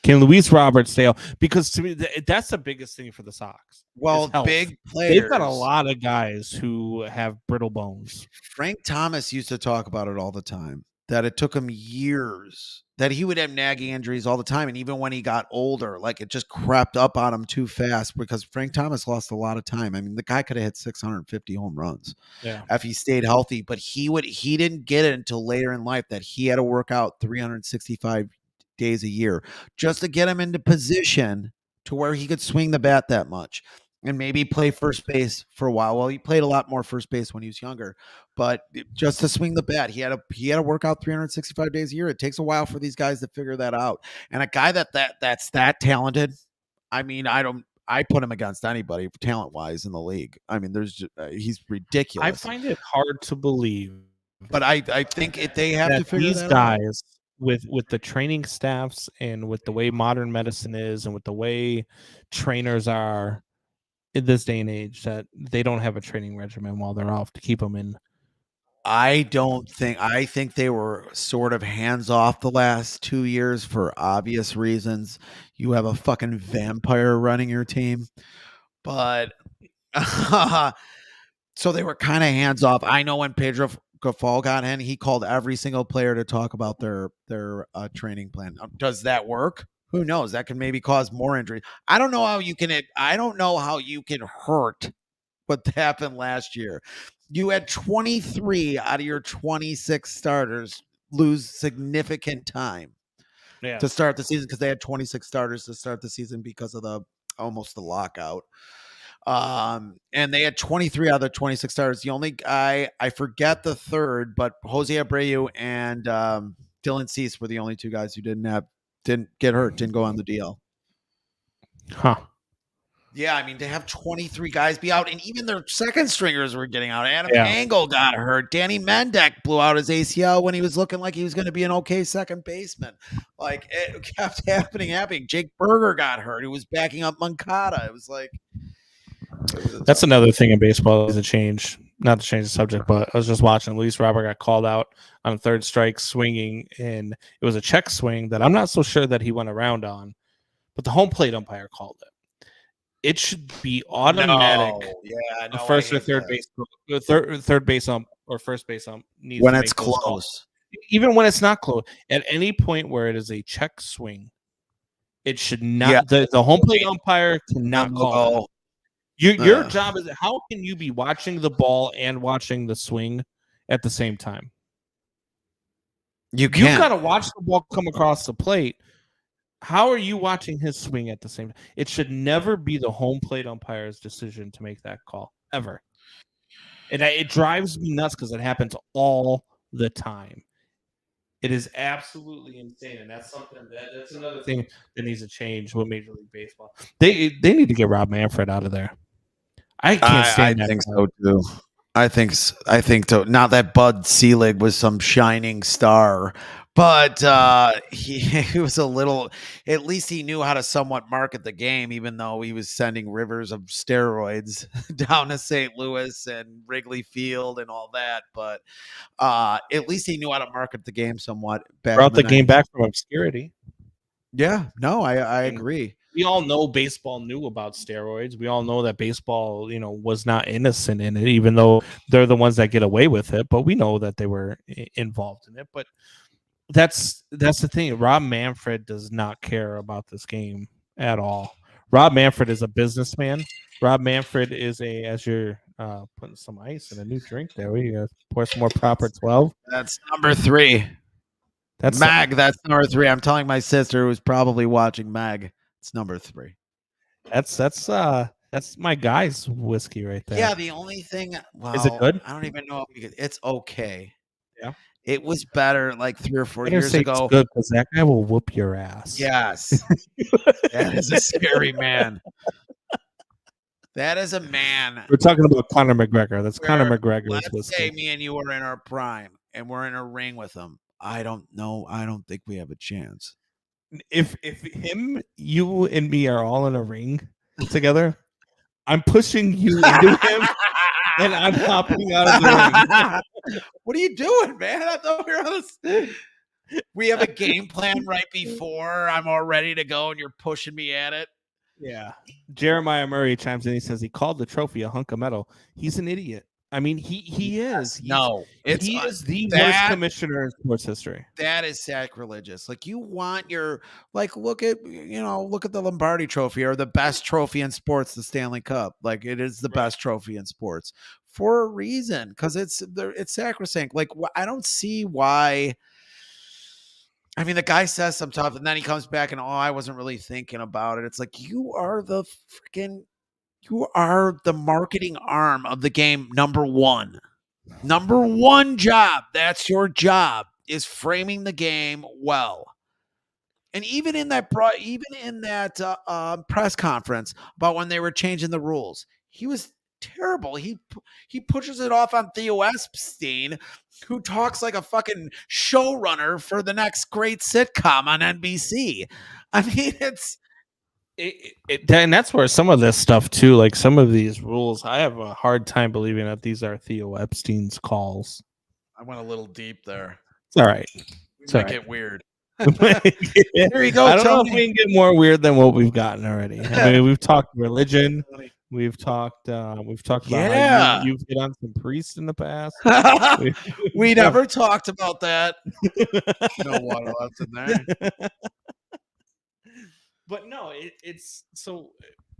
Can Luis Roberts stay healthy? Because to me, that's the biggest thing for the Sox. Well, big players. They've got a lot of guys who have brittle bones. Frank Thomas used to talk about it all the time, that it took him years, that he would have nagging injuries all the time. And even when he got older, like, it just crept up on him too fast, because Frank Thomas lost a lot of time. I mean, the guy could have hit 650 home runs if he stayed healthy, but he didn't get it until later in life, that he had to work out 365 days a year just to get him into position to where he could swing the bat that much and maybe play first base for a while. Well, he played a lot more first base when he was younger, but just to swing the bat, he had to work out 365 days a year. It takes a while for these guys to figure that out. And a guy that's that talented, I mean, I put him against anybody talent wise in the league. I mean, he's ridiculous. I find it hard to believe, but I think they have to figure these that guys with the training staffs and with the way modern medicine is and with the way trainers are in this day and age, that they don't have a training regimen while they're off to keep them in. I think they were sort of hands off the last 2 years for obvious reasons. You have a fucking vampire running your team, but so they were kind of hands off. I know when Pedro Gafal got in, he called every single player to talk about their training plan. Does that work? Who knows? That can maybe cause more injury. I don't know how you can hurt what happened last year. You had 23 out of your 26 starters lose significant time to start the season because they had 26 starters to start the season because of the lockout. And they had 23 out of the 26 starters. The only guy, I forget the third, but Jose Abreu and Dylan Cease were the only two guys who didn't get hurt, didn't go on the DL. Huh. Yeah, I mean, to have 23 guys be out, and even their second stringers were getting out. Adam Engel got hurt. Danny Mendick blew out his ACL when he was looking like he was going to be an okay second baseman. Like, it kept happening. Jake Berger got hurt, who was backing up Moncada. It was like... That's another thing in baseball is a change. Not to change the subject, but I was just watching. Luis Robert got called out on a third strike swinging, and it was a check swing that I'm not so sure that he went around on, but the home plate umpire called it. It should be automatic. No, first or third base, third base ump or first base ump needs when to it's close. Even when it's not close, at any point where it is a check swing, it should not. The home plate umpire cannot call it. Your job is, how can you be watching the ball and watching the swing at the same time? You've got to watch the ball come across the plate. How are you watching his swing at the same time? It should never be the home plate umpire's decision to make that call, ever. And it drives me nuts because it happens all the time. It is absolutely insane, and that's another thing that needs to change with Major League Baseball. They need to get Rob Manfred out of there. I can't stand that. I think so too. I think so. Not that Bud Selig was some shining star, but he was a little. At least he knew how to somewhat market the game, even though he was sending rivers of steroids down to St. Louis and Wrigley Field and all that. But at least he knew how to market the game somewhat. Brought the game back from obscurity. Yeah, no, I agree. We all know baseball knew about steroids. We all know that baseball, was not innocent in it, even though they're the ones that get away with it. But we know that they were involved in it. But that's the thing. Rob Manfred does not care about this game at all. Rob Manfred is a businessman. Rob Manfred is as you're putting some ice in a new drink there. We pour some more proper 12. That's number 3. That's Mag. That's number 3. I'm telling my sister who's probably watching Mag. It's number 3. That's my guy's whiskey right there. Yeah, the only thing. Well, is it good? I don't even know if it's okay. Yeah, it was better like 3 or 4 years ago. It's good because that guy will whoop your ass. Yes, that is a scary man. That is a man. We're talking about Conor McGregor. That's Conor McGregor's whiskey. Let's say me and you are in our prime, and we're in a ring with him. I don't know. I don't think we have a chance. If him, you, and me are all in a ring together, I'm pushing you into him, and I'm hopping out of the ring. What are you doing, man? I thought we were on this. We have a game plan right before. I'm all ready to go, and you're pushing me at it. Yeah. Jeremiah Murray chimes in. He says he called the trophy a hunk of metal. He's an idiot. I mean, he is. He is the worst commissioner in sports history. That is sacrilegious. Like, you want look at the Lombardi Trophy, or the best trophy in sports, the Stanley Cup. Like, it is the best trophy in sports for a reason, because it's sacrosanct. Like, I don't see why. I mean, the guy says some stuff, and then he comes back and, I wasn't really thinking about it. It's like, you are the marketing arm of the game. Number one job. That's your job, is framing the game well. And even in that press conference about when they were changing the rules, he was terrible. He pushes it off on Theo Epstein, who talks like a fucking showrunner for the next great sitcom on NBC. I mean, and that's where some of this stuff too, like some of these rules, I have a hard time believing that these are Theo Epstein's calls. I went a little deep there. It's all right. It's all right. Get weird. There you go. I don't know if we can get more weird than what we've gotten already. I mean, we've talked religion. We've talked about how you've hit on some priests in the past. We never talked about that. No water left in there. But no, it's so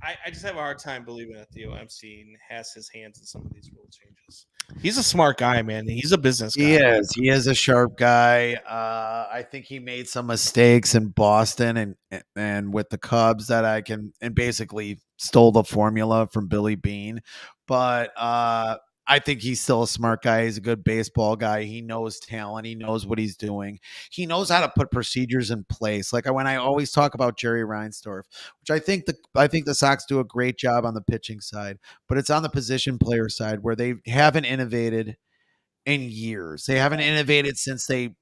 I just have a hard time believing that Theo Epstein has his hands in some of these rule changes. He's a smart guy, man. He's a business guy. He is a sharp guy. I think he made some mistakes in Boston and with the Cubs and basically stole the formula from Billy Beane. But I think he's still a smart guy. He's a good baseball guy. He knows talent. He knows what he's doing. He knows how to put procedures in place. Like when I always talk about Jerry Reinsdorf, which I think the Sox do a great job on the pitching side, but it's on the position player side where they haven't innovated in years. They haven't innovated since they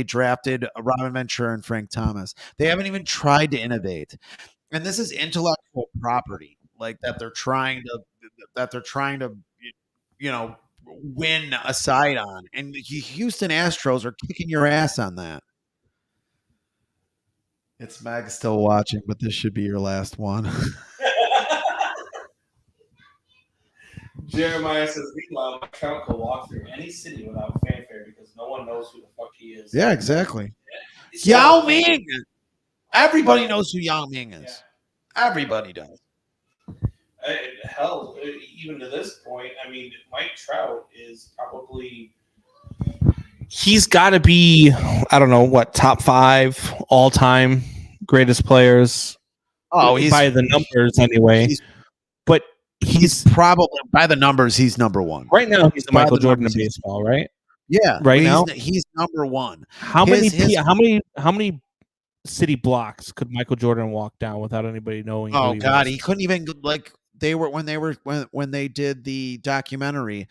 drafted Robin Ventura and Frank Thomas. They haven't even tried to innovate. And this is intellectual property, like that they're trying to win a side on. And the Houston Astros are kicking your ass on that. It's Meg still watching, but this should be your last one. Jeremiah says, meanwhile, my child could walk through any city without fanfare because no one knows who the fuck he is. Yeah, exactly. Yao Ming. Everybody knows who Yao Ming is. Yeah. Everybody does. Hell, even to this point, I mean, Mike Trout is probably he's got to be, I don't know what, top 5 all-time greatest players. Oh, he's by the numbers anyway. But he's probably by the numbers. He's number 1 right now. He's the Michael Jordan of baseball, right? Yeah, right now he's number 1. How many city blocks could Michael Jordan walk down without anybody knowing? Oh God, he couldn't even when they did the documentary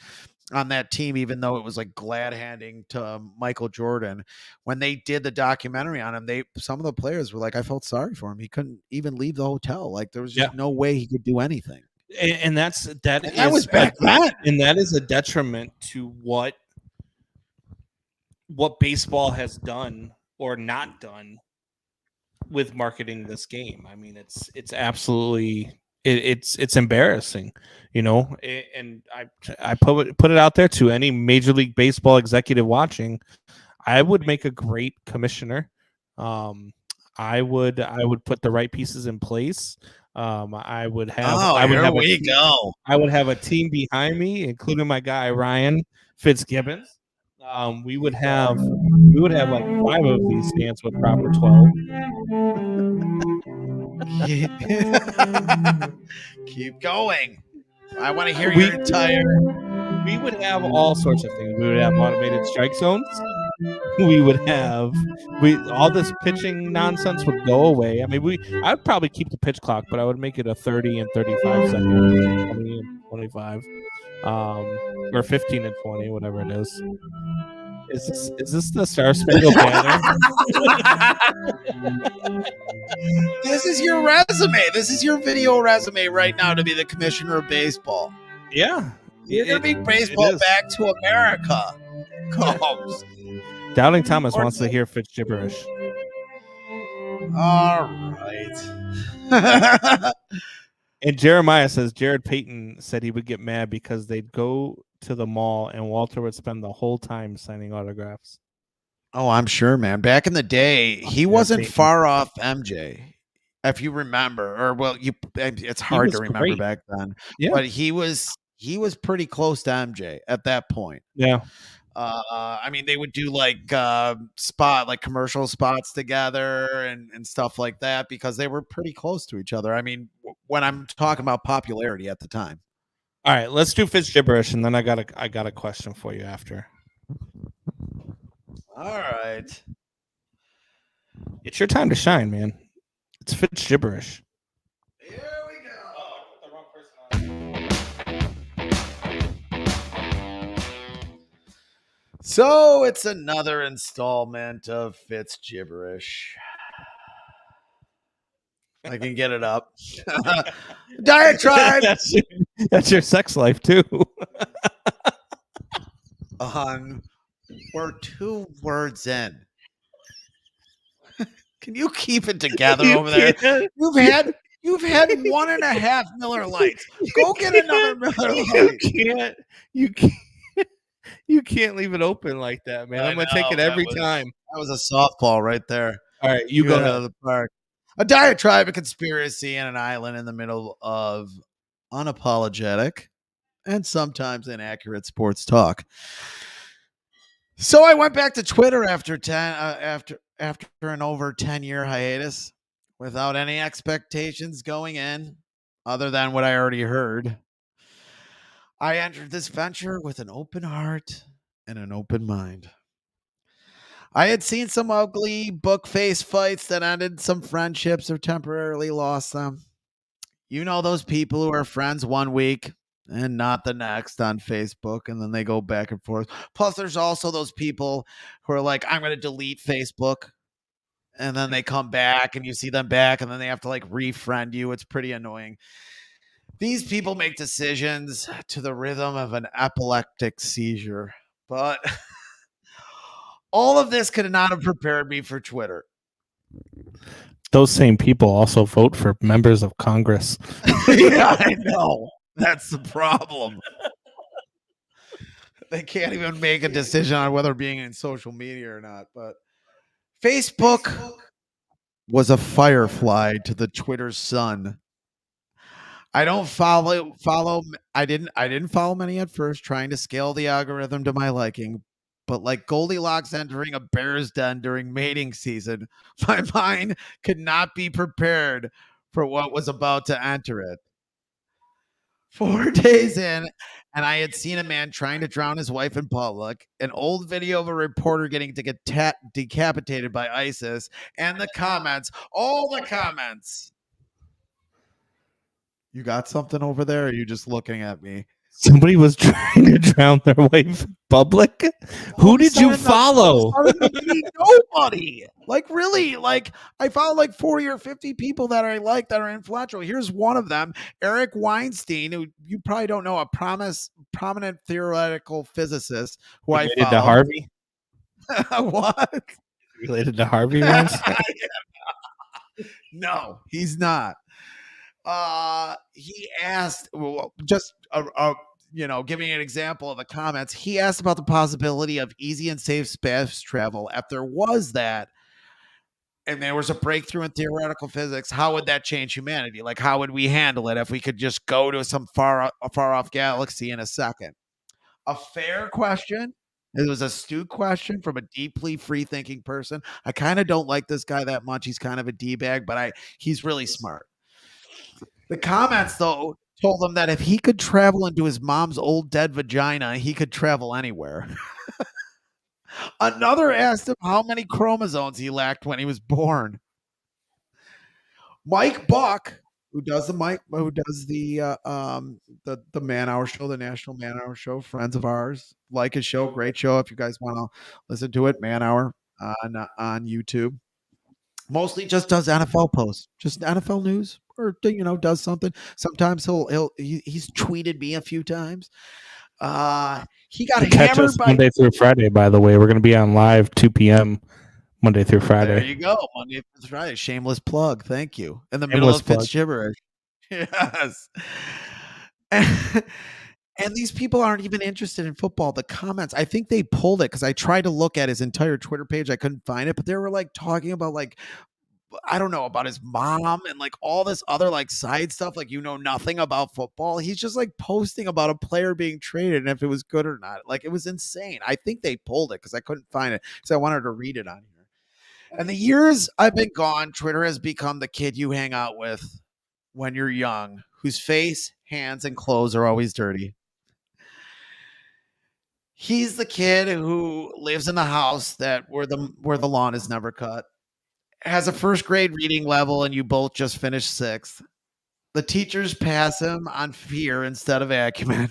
on that team, even though it was like glad handing to Michael Jordan, when they did the documentary on him, some of the players were like, I felt sorry for him. He couldn't even leave the hotel. Like there was just no way he could do anything. And that was back then. And that is a detriment to what baseball has done or not done with marketing this game. I mean, it's absolutely it's embarrassing, and I put it out there to any Major League Baseball executive watching. I would make a great commissioner. I would put the right pieces in place. I would have I would have a team behind me, including my guy Ryan Fitzgibbons. We would have like 5 of these stands with proper 12. Keep going. I want to hear your entire. We would have all sorts of things. We would have automated strike zones. We would have all this pitching nonsense would go away. I mean, I'd probably keep the pitch clock, but I would make it a 30 and 35 second, 20 and 25, or 15 and 20, whatever it is. Is this the Star Spangled Banner? This is your resume. This is your video resume right now to be the commissioner of baseball. Yeah. You're going to bring baseball back to America. Comes. Doubting Thomas wants to hear Fitz gibberish. All right. And Jeremiah says Jared Payton said he would get mad because they'd go to the mall and Walter would spend the whole time signing autographs. Oh, I'm sure, man. Back in the day, he wasn't far off MJ, if you remember. Or it's hard to remember back then. Yeah. But he was pretty close to MJ at that point. Yeah. I mean, they would do like commercial spots together and stuff like that because they were pretty close to each other. I mean, when I'm talking about popularity at the time. All right, let's do Fitz gibberish, and then I got a question for you after. All right. It's your time to shine, man. It's Fitz gibberish. Here we go. So it's another installment of Fitz gibberish. I can get it up. Diatribe. That's your sex life too. We're 2 words in. Can you keep it together over there? You've had 1.5 Miller Lights. Go get another Miller Light. You can't leave it open like that, man. I'm gonna take it every time. That was a softball right there. All right, you go to the park. A diatribe, a conspiracy, and an island in the middle of unapologetic and sometimes inaccurate sports talk. So I went back to Twitter after an over 10-year hiatus without any expectations going in other than what I already heard. I entered this venture with an open heart and an open mind. I had seen some ugly book face fights that ended some friendships or temporarily lost them. You know those people who are friends one week and not the next on Facebook, and then they go back and forth. Plus, there's also those people who are like, I'm going to delete Facebook, and then they come back and you see them back, and then they have to like refriend you. It's pretty annoying. These people make decisions to the rhythm of an epileptic seizure, but all of this could not have prepared me for Twitter. Those same people also vote for members of Congress. Yeah, I know. That's the problem. They can't even make a decision on whether being in social media or not. But Facebook was a firefly to the Twitter sun. I don't follow. I didn't follow many at first, trying to scale the algorithm to my liking. But like Goldilocks entering a bear's den during mating season, my mind could not be prepared for what was about to enter it. 4 days in, and I had seen a man trying to drown his wife in public, an old video of a reporter getting decapitated by ISIS, and the comments, all the comments. You got something over there, or are you just looking at me? Somebody was trying to drown their wife in public. Who did you follow? Nobody. Like really, like I follow like 40 or 50 people that I like that are influential. Here's one of them, Eric Weinstein, who you probably don't know, a prominent theoretical physicist who related I follow. To Harvey. What? Related to Harvey Weinstein? No, he's not. He asked, giving an example of the comments, he asked about the possibility of easy and safe space travel. If there was that, and there was a breakthrough in theoretical physics, how would that change humanity? Like, how would we handle it if we could just go to some far off galaxy in a second? A fair question. It was an astute question from a deeply free-thinking person. I kind of don't like this guy that much. He's kind of a D-bag, but he's really smart. The comments, though, told him that if he could travel into his mom's old dead vagina, he could travel anywhere. Another asked him how many chromosomes he lacked when he was born. Mike Buck, who does the Man Hour show, the National Man Hour show, friends of ours, like his show, great show. If you guys want to listen to it, Man Hour on YouTube. Mostly just does NFL posts, just NFL news, or does something. Sometimes he's tweeted me a few times. He got catch us Monday through Friday. By the way, we're going to be on live 2 p.m. Monday through Friday. There you go, Monday through Friday. Shameless plug. Thank you. In the middle of Fitz gibberish. Yes. And these people aren't even interested in football. The comments, I think they pulled it because I tried to look at his entire Twitter page. I couldn't find it, but they were like talking about like, I don't know, about his mom and like all this other like side stuff. Like, nothing about football. He's just like posting about a player being traded and if it was good or not. Like, it was insane. I think they pulled it because I couldn't find it because I wanted to read it on here. And the years I've been gone, Twitter has become the kid you hang out with when you're young, whose face, hands, and clothes are always dirty. He's the kid who lives in the house where the lawn is never cut. has a first grade reading level and you both just finished 6th. The teachers pass him on fear instead of acumen.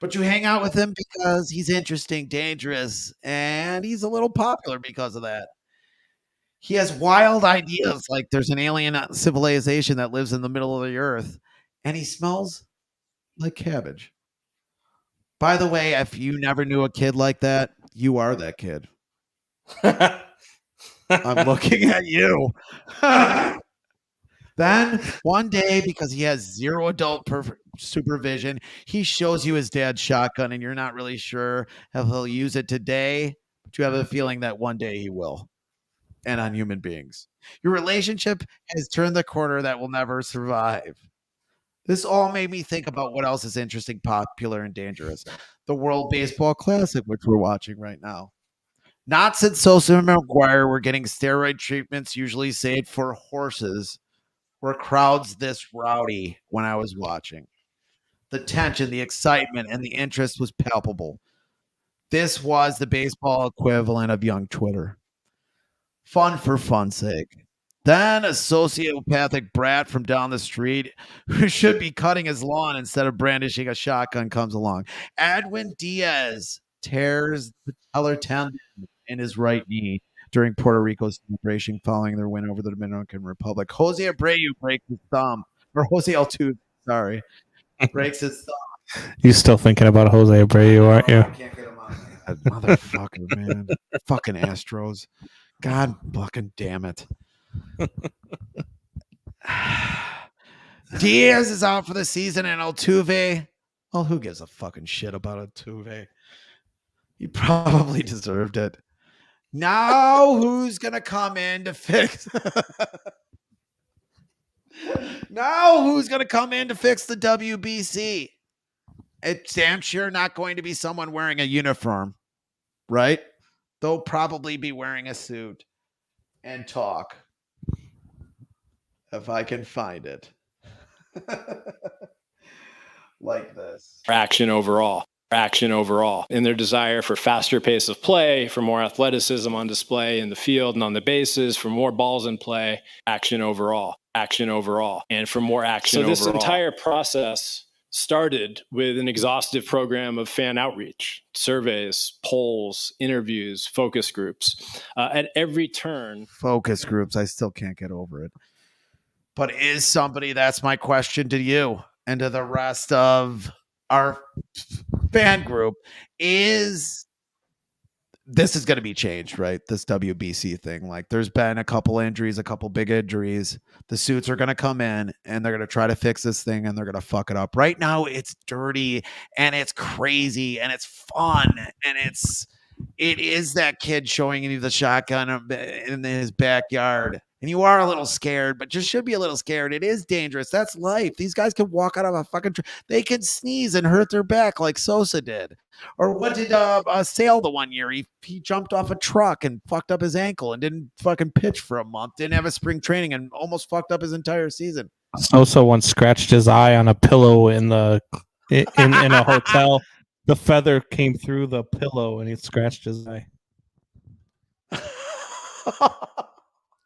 But you hang out with him because he's interesting, dangerous, and he's a little popular because of that. He has wild ideas like there's an alien civilization that lives in the middle of the earth, and he smells like cabbage. By the way, if you never knew a kid like that, you are that kid. I'm looking at you. Then one day, because he has zero adult supervision, he shows you his dad's shotgun, and you're not really sure if he'll use it today, but you have a feeling that one day he will. And on human beings, your relationship has turned the corner that will never survive. This all made me think about what else is interesting, popular, and dangerous. The World Baseball Classic, which we're watching right now. Not since Sosa and McGuire were getting steroid treatments usually saved for horses were crowds this rowdy when I was watching. The tension, the excitement, and the interest was palpable. This was the baseball equivalent of young Twitter. Fun for fun's sake. Then a sociopathic brat from down the street who should be cutting his lawn instead of brandishing a shotgun comes along. Edwin Diaz tears the patellar tendon in his right knee during Puerto Rico's celebration following their win over the Dominican Republic. Jose Abreu breaks his thumb, or Jose Altuve, sorry, breaks his thumb. You still thinking about Jose Abreu, aren't you? I can't get him on my head. Motherfucker, man. Fucking Astros. God fucking damn it. Diaz is out for the season, and Altuve, well, who gives a fucking shit about Altuve? He probably deserved it. Now who's going to come in to fix Now who's going to come in to fix the WBC? It's damn sure not going to be someone wearing a uniform, right? They'll probably be wearing a suit and talk. If I can find it. Like this. Action overall. In their desire for faster pace of play, for more athleticism on display in the field and on the bases, for more balls in play, action overall, and for more action overall. So this entire process started with an exhaustive program of fan outreach, surveys, polls, interviews, focus groups. At every turn. Focus groups, I still can't get over it. But is somebody, that's my question to you and to the rest of our fan group, is this is going to be changed, right? This WBC thing. Like there's been a couple injuries, a couple big injuries. The suits are going to come in and they're going to try to fix this thing and they're going to fuck it up. Right now it's dirty and it's crazy and it's fun and it is that kid showing you the shotgun in his backyard. And you are a little scared, but just should be a little scared. It is dangerous. That's life. These guys can walk out of a fucking they can sneeze and hurt their back like Sosa did. Or what did Sale the one year? He jumped off a truck and fucked up his ankle and didn't fucking pitch for a month. Didn't have a spring training and almost fucked up his entire season. Sosa once scratched his eye on a pillow in a hotel. The feather came through the pillow and he scratched his eye.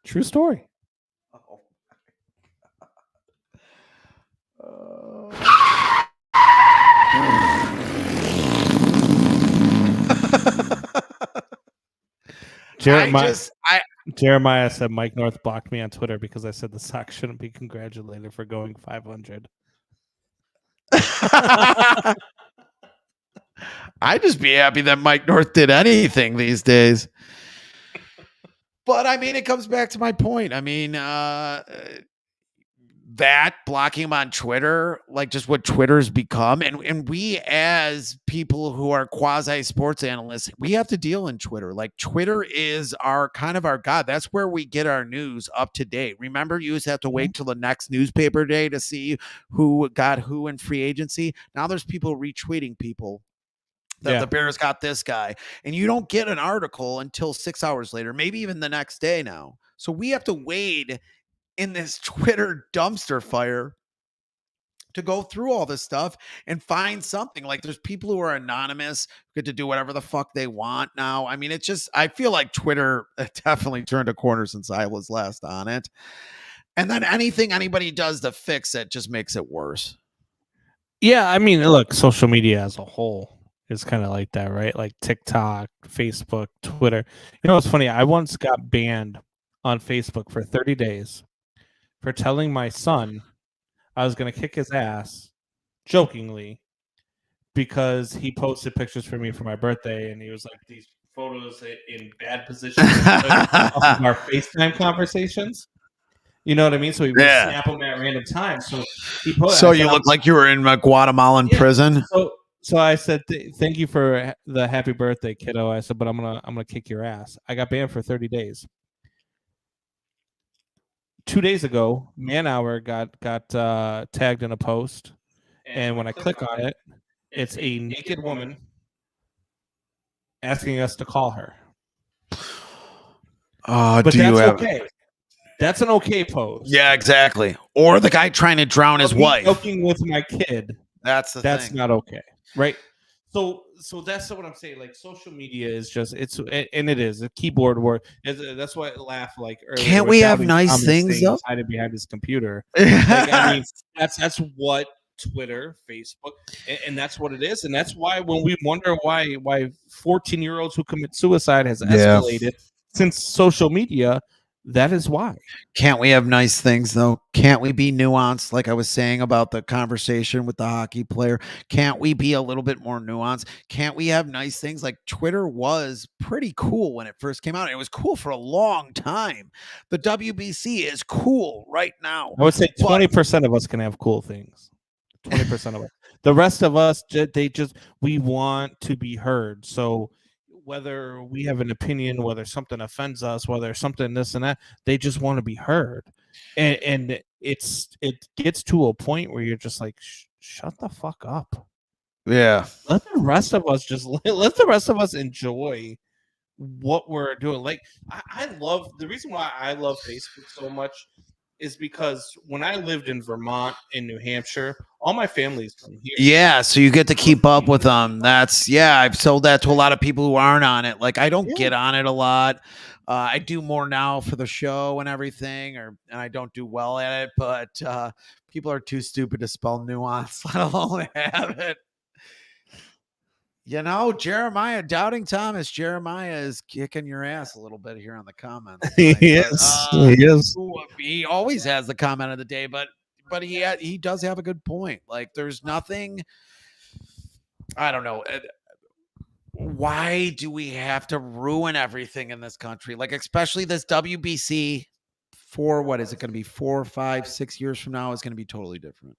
True story. Oh Jeremiah said Mike North blocked me on Twitter because I said the Sox shouldn't be congratulated for going 500. I'd just be happy that Mike North did anything these days. But I mean, it comes back to my point. I mean, that blocking him on Twitter, like just what Twitter's become. And we as people who are quasi sports analysts, we have to deal in Twitter. Like Twitter is our kind of our God. That's where we get our news up to date. Remember, you used to have to wait till the next newspaper day to see who got who in free agency. Now there's people retweeting people. That the Bears got this guy, and you don't get an article until 6 hours later, maybe even the next day now. So we have to wade in this Twitter dumpster fire to go through all this stuff and find something. Like there's people who are anonymous, who get to do whatever the fuck they want now. I mean, it's just, I feel like Twitter definitely turned a corner since I was last on it. And then anything anybody does to fix it just makes it worse. Yeah, I mean, look, social media as a whole is kind of like that, right? Like TikTok, Facebook, Twitter. You know what's funny? I once got banned on Facebook for 30 days for telling my son I was going to kick his ass, jokingly, because he posted pictures for me for my birthday, and he was like, these photos in bad positions of our FaceTime conversations. You know what I mean? So he would snap them at random times. So he posted. So you look like you were in a Guatemalan prison. So I said, "Thank you for the happy birthday, kiddo." I said, "But I'm gonna kick your ass." I got banned for 30 days. 2 days ago, Man Hour got tagged in a post, and when I click on it, it's a naked woman asking us to call her. But that's okay. That's an okay post. Yeah, exactly. Or the guy trying to drown his wife. Joking with my kid. That's not okay, right? So that's what I'm saying. Like social media is just it is a keyboard word. That's why I laugh like earlier. Can't we have nice things though? Hiding behind his computer. Like, I mean, that's what Twitter, Facebook, and that's what it is. And that's why when we wonder why 14-year-olds who commit suicide has escalated since social media. That is why. Can't we have nice things, though? Can't we be nuanced, like I was saying about the conversation with the hockey player? Can't we be a little bit more nuanced? Can't we have nice things? Like Twitter was pretty cool when it first came out. It was cool for a long time. The WBC is cool right now. I would say 20% of us can have cool things. 20% of us. The rest of us, we want to be heard. So whether we have an opinion, whether something offends us, whether something this and that, they just want to be heard. And it gets to a point where you're just like, shut the fuck up. Yeah. Let the rest of us enjoy what we're doing. Like I love the reason why I love Facebook so much is because when I lived in Vermont and New Hampshire, all my family's from here. Yeah, so you get to keep up with them. I've sold that to a lot of people who aren't on it. Like I don't get on it a lot. I do more now for the show and everything, and I don't do well at it. But people are too stupid to spell nuance, let alone have it. You know, Doubting Thomas, Jeremiah is kicking your ass a little bit here on the comments. Yes. He always has the comment of the day, but he does have a good point. Like, there's nothing. I don't know. Why do we have to ruin everything in this country? Like, especially this WBC. What is it going to be? 4, 5, 6 years from now is going to be totally different.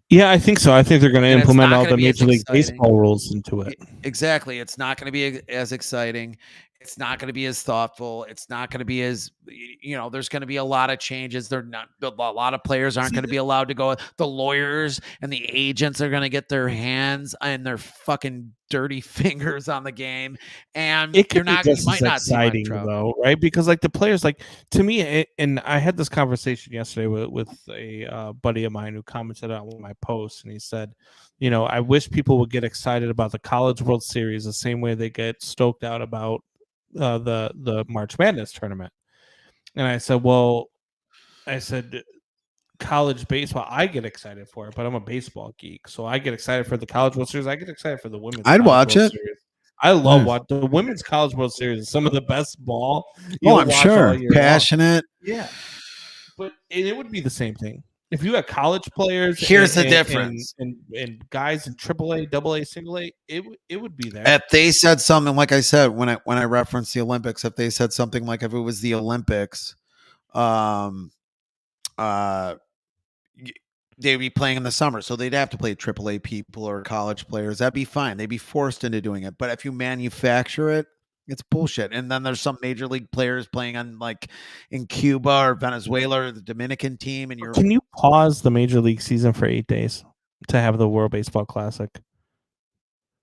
Yeah, I think so. I think they're going to implement all the Major League Baseball rules into it. Exactly. It's not going to be as exciting. It's not going to be as thoughtful. It's not going to be as, there's going to be a lot of changes. A lot of players aren't going to be allowed to go. The lawyers and the agents are going to get their hands and their fucking dirty fingers on the game. And it could be just as exciting though, right? Because like the players, like to me, and I had this conversation yesterday with a buddy of mine who commented on one of my posts, and he said, I wish people would get excited about the College World Series the same way they get stoked out about the March Madness tournament. And I said, college baseball, I get excited for it, but I'm a baseball geek, so I get excited for the College World Series. I get excited for the women's. I'd watch it. Series. I love watching the women's College World Series. Some of the best ball. I'm sure. Passionate. Yeah, but it would be the same thing if you had college players. Here's the difference. And guys in AAA, AA, single A, it would be there. If they said something like I said when I referenced the Olympics, if they said something like if it was the Olympics, they'd be playing in the summer, so they'd have to play AAA people or college players. That'd be fine. They'd be forced into doing it. But if you manufacture it, it's bullshit. And then there's some major league players playing on like in Cuba or Venezuela or the Dominican team. And can you pause the major league season for 8 days to have the World Baseball Classic?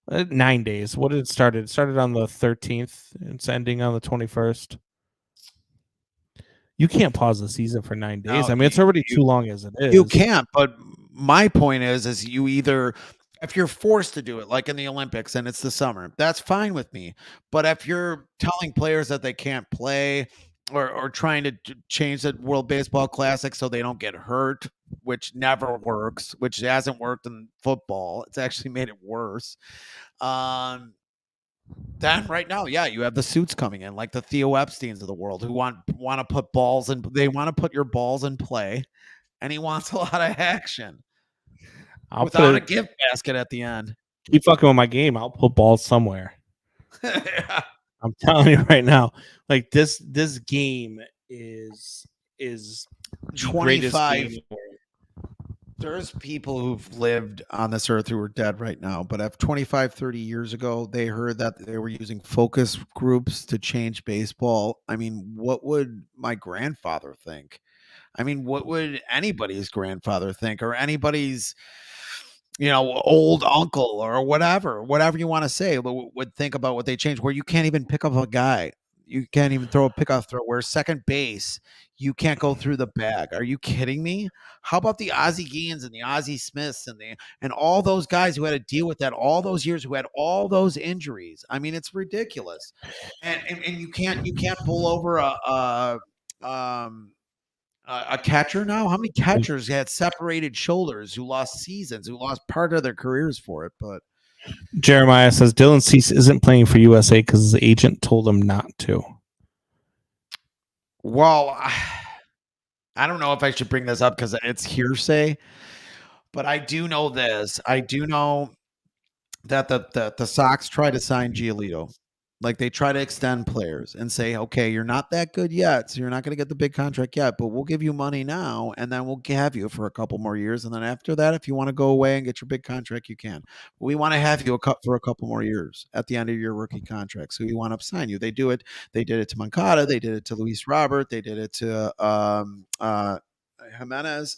9 days. What did it start? It started on the 13th. It's ending on the 21st. You can't pause the season for 9 days. No, I mean, it's already too long as it is. You can't, but my point is you either, if you're forced to do it, like in the Olympics and it's the summer, that's fine with me. But if you're telling players that they can't play, or trying to change the World Baseball Classic so they don't get hurt, which never works, which hasn't worked in football, it's actually made it worse. Then right now, yeah, you have the suits coming in, like the Theo Epsteins of the world, who want to put balls and they want to put your balls in play, and he wants a lot of action I'll without a put gift basket at the end. keep fucking with my game. I'll put balls somewhere. Yeah. I'm telling you right now, like this game is the greatest 25 game in the world. There's people who've lived on this earth who are dead right now, but if 25, 30 years ago, they heard that they were using focus groups to change baseball, I mean, what would my grandfather think? I mean, what would anybody's grandfather think, or anybody's, old uncle, or whatever you want to say, would think about what they changed, where you can't even pick up a guy. You can't even throw a pickoff throw, where second base, you can't go through the bag. Are you kidding me? How about the Ozzie Guillens and the Ozzie Smiths and all those guys who had to deal with that all those years, who had all those injuries? I mean, it's ridiculous. And you can't pull over a catcher now. How many catchers had separated shoulders, who lost seasons, who lost part of their careers for it? But Jeremiah says Dylan Cease isn't playing for USA because his agent told him not to. well, I don't know if I should bring this up because it's hearsay, but I do know this. I do know that the Sox try to sign Giolito. Like, they try to extend players and say, okay, you're not that good yet, so you're not going to get the big contract yet, but we'll give you money now, and then we'll have you for a couple more years. And then after that, if you want to go away and get your big contract, you can. But we want to have you for a couple more years at the end of your rookie contract. So we want to sign you. They do it. They did it to Moncada. They did it to Luis Robert. They did it to Jimenez.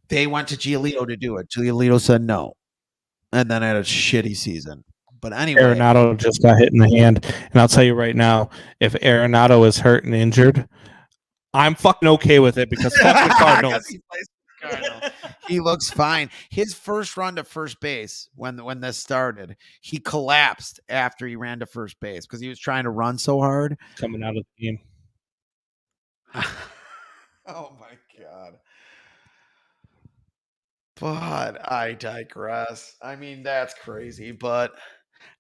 They went to Giolito to do it. Giolito said no, and then had a shitty season. But anyway, Arenado just got hit in the hand, and I'll tell you right now, if Arenado is hurt and injured, I'm fucking okay with it because fuck the Cardinals. He plays for the Cardinals. He looks fine. His first run to first base, when this started, he collapsed after he ran to first base because he was trying to run so hard. Coming out of the game. Oh my God. But I digress. I mean, that's crazy. But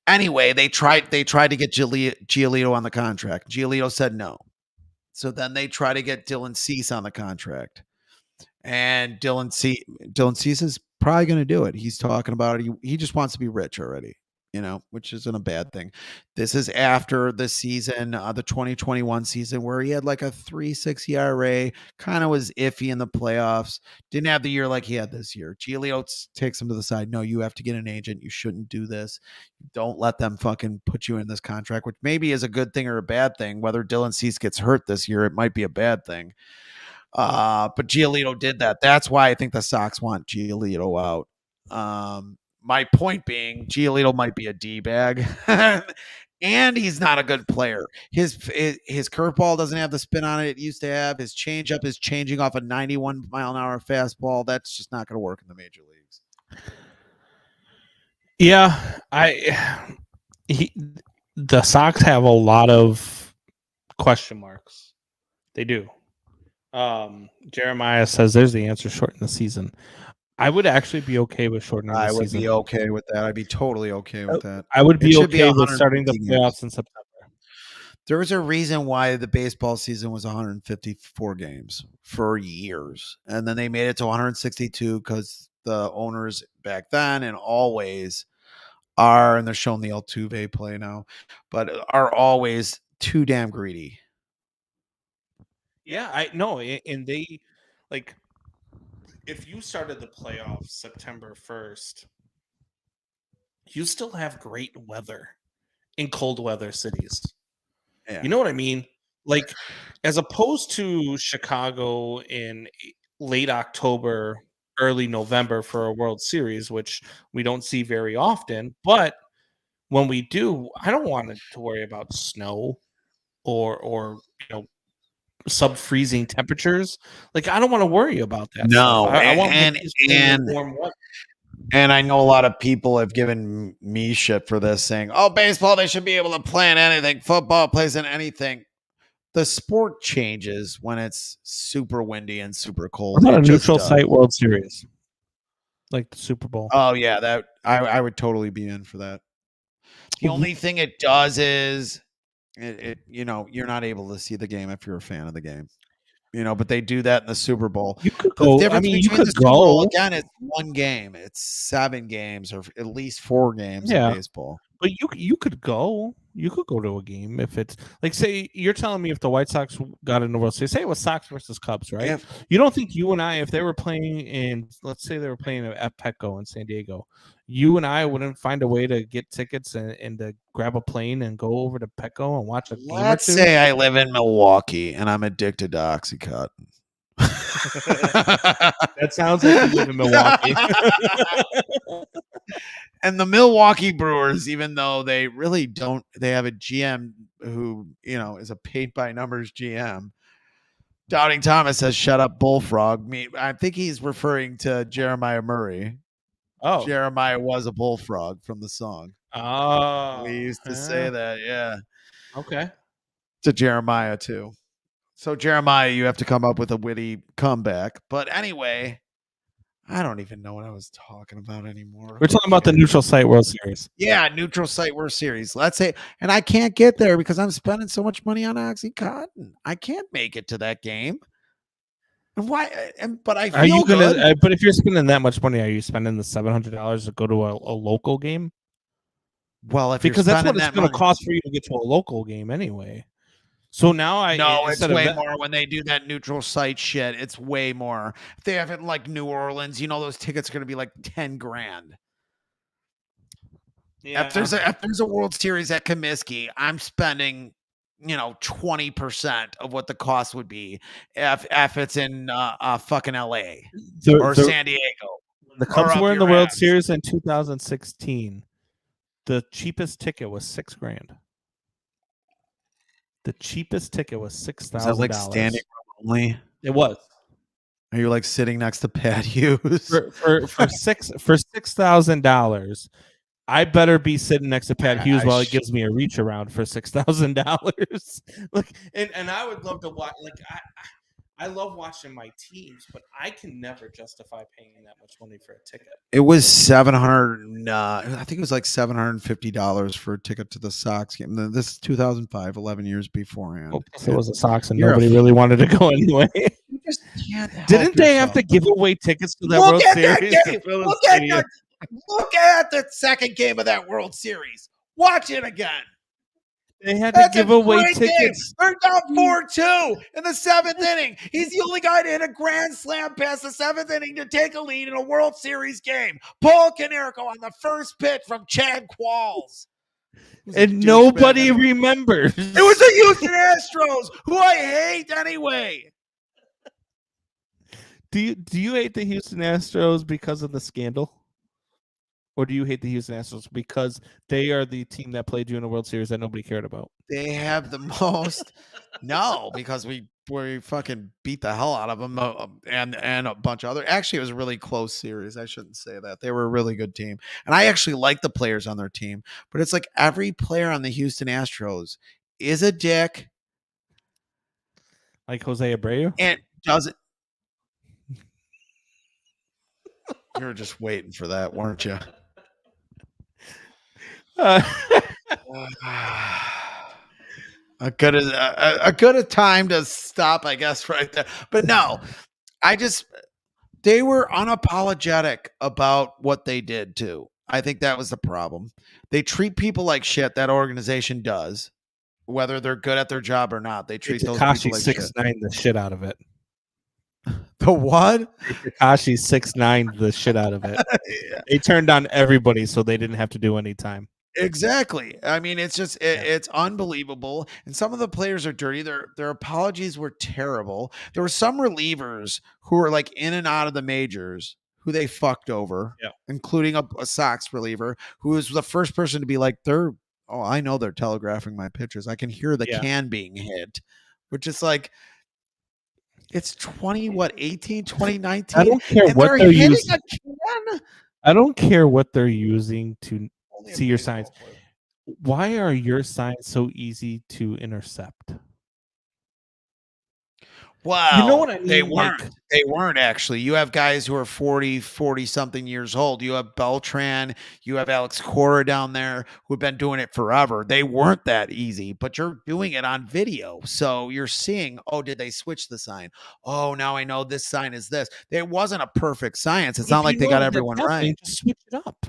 anyway, they tried to get Giolito on the contract. Giolito said no. So then they try to get Dylan Cease on the contract. And Dylan Cease is probably going to do it. He's talking about it. He just wants to be rich already, which isn't a bad thing. This is after the season, the 2021 season, where he had like a 3.6 ERA, kind of was iffy in the playoffs. Didn't have the year like he had this year. Giolito takes him to the side. No, you have to get an agent. You shouldn't do this. Don't let them fucking put you in this contract, which maybe is a good thing or a bad thing. Whether Dylan Cease gets hurt this year, it might be a bad thing. But Giolito did that. That's why I think the Sox want Giolito out. My point being, Giolito might be a D-bag, and he's not a good player. His curveball doesn't have the spin on it used to have. His changeup is changing off a 91-mile-an-hour fastball. That's just not going to work in the major leagues. Yeah, the Sox have a lot of question marks. They do. Jeremiah says there's the answer: shorten the season. I would actually be okay with shortening the season. I would be okay with that. I'd be totally okay with that. I would be okay with starting the playoffs in September. There was a reason why the baseball season was 154 games for years. And then they made it to 162 because the owners back then and always are, and they're showing the Altuve play now, but are always too damn greedy. Yeah, I know. And they, like, if you started the playoffs September 1st, you still have great weather in cold weather cities. Yeah. You know what I mean? Like, as opposed to Chicago in late October, early November for a World Series, which we don't see very often. But when we do, I don't want to worry about snow or sub-freezing temperatures. Like, I don't want to worry about that. No, stuff. I want and to stay in warm weather. And I know a lot of people have given me shit for this, saying, "Oh, baseball, they should be able to play in anything. Football plays in anything." The sport changes when it's super windy and super cold. What about It a just neutral does. site World Series, like the Super Bowl? Oh yeah, that I would totally be in for that. The only thing it does is it you're not able to see the game if you're a fan of the game. But they do that in the Super Bowl. You could The go. I difference mean, you between could the Super Bowl, go. again, it's one game. It's 7 games or at least 4 games Yeah. in baseball. But you could go. You could go to a game if it's like, say, you're telling me if the White Sox got in the World Series, say it was Sox versus Cubs, right? Yeah. You don't think you and I, if they were playing in, let's say they were playing at Petco in San Diego, you and I wouldn't find a way to get tickets and to grab a plane and go over to Petco and watch a game or Let's two? say I live in Milwaukee and I'm addicted to Oxycontin. That sounds like you live in Milwaukee. And the Milwaukee Brewers, even though they really don't, they have a GM who, is a paid by numbers GM. Doubting Thomas says, "Shut up, Bullfrog." I think he's referring to Jeremiah Murray. Oh, Jeremiah was a bullfrog from the song. oh, We used to say that, yeah. Okay. To Jeremiah too. So Jeremiah, you have to come up with a witty comeback. But anyway, I don't even know what I was talking about anymore. We're talking about the neutral site World Series. Yeah, neutral site World Series. Let's say, and I can't get there because I'm spending so much money on Oxycontin. I can't make it to that game. And why? But I feel Are you gonna? good. But if you're spending that much money, are you spending the $700 to go to a local game? Well, if Because you're that's what spending it's that going to money, cost for you to get to a local game anyway. So now no, it's instead of way that- more when they do that neutral site shit. It's way more. If they have it in like New Orleans, those tickets are going to be like 10 grand. Yeah. If there's a World Series at Comiskey, I'm spending 20% of what the cost would be if it's in fucking LA or San Diego. The Cubs up were in the your World ass. Series in 2016. The cheapest ticket was $6,000. The cheapest ticket was $6,000. Is that like standing room only? It was. Are you like sitting next to Pat Hughes? For $6,000. I better be sitting next to Pat Hughes while he gives me a reach around for $6,000. Look, and I would love to watch. Like I love watching my teams, but I can never justify paying that much money for a ticket. It was $700. I think it was like $750 for a ticket to the Sox game. This is 2005, 11 years beforehand. Well, it was a Sox, and You're nobody really wanted to go anyway. You just can't help Didn't they have yourself. to give away tickets to that Look World at that Series? game. to fill the Look at stadium? Look at the second game of that World Series. Watch it again. They had to That's give a away great game. tickets. They're down 4-2 in the 7th inning. He's the only guy to hit a grand slam past the 7th inning to take a lead in a World Series game. Paul Konerko on the first pitch from Chad Qualls. And nobody remembers. It was the Houston Astros, who I hate anyway. Do you hate the Houston Astros because of the scandal? Or do you hate the Houston Astros because they are the team that played you in a World Series that nobody cared about? They have the most. No, because we fucking beat the hell out of them and a bunch of other. Actually, it was a really close series. I shouldn't say that. They were a really good team. And I actually like the players on their team. But it's like every player on the Houston Astros is a dick. Like Jose Abreu? And doesn't. You were just waiting for that, weren't you? A good a time to stop, I guess, right there. But no, they were unapologetic about what they did too. I think that was the problem. They treat people like shit. That organization does, whether they're good at their job or not. They treat those people like 6'9" the shit out of it. The what? Tekashi 6'9" the shit out of it. Yeah. They turned on everybody so they didn't have to do any time. Exactly. I mean, it's just it's unbelievable. And some of the players are dirty. Their apologies were terrible. There were some relievers who were like in and out of the majors who they fucked over, including a Sox reliever who was the first person to be like, I know they're telegraphing my pitches. I can hear the can being hit, which is like, It's 2019. I don't care And what they're they're hitting using. again. I don't care what they're using to Only a see your baseball signs. player. Why are your signs so easy to intercept? Wow. You know what I mean? They Like, weren't. They weren't actually. You have guys who are 40 something years old. You have Beltran, you have Alex Cora down there who've been doing it forever. They weren't that easy, but you're doing it on video. So you're seeing, oh, did they switch the sign? Oh, now I know this sign is this. It wasn't a perfect science. It's if not like you they know got that's everyone happening, right. just switch it up.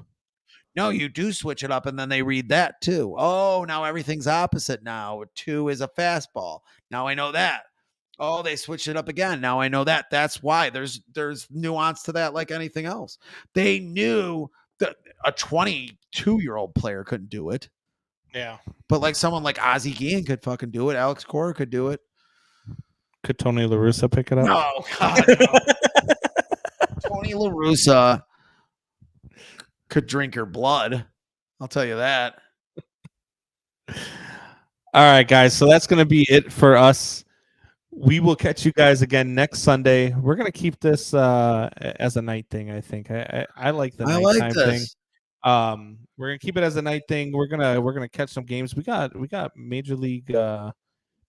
No, you do switch it up and then they read that too. Oh, now everything's opposite now. 2 is a fastball. Now I know that. Oh, they switched it up again. Now I know that. That's why there's nuance to that like anything else. They knew that a 22-year-old player couldn't do it. Yeah. But like someone like Ozzie Guillen could fucking do it. Alex Cora could do it. Could Tony La Russa pick it up? No, God, no. Tony La Russa could drink her blood. I'll tell you that. All right, guys. So that's going to be it for us. We will catch you guys again next Sunday. We're going to keep this as a night thing, I think. I like the nighttime thing. We're going to keep it as a night thing. We're going to catch some games. We got Major League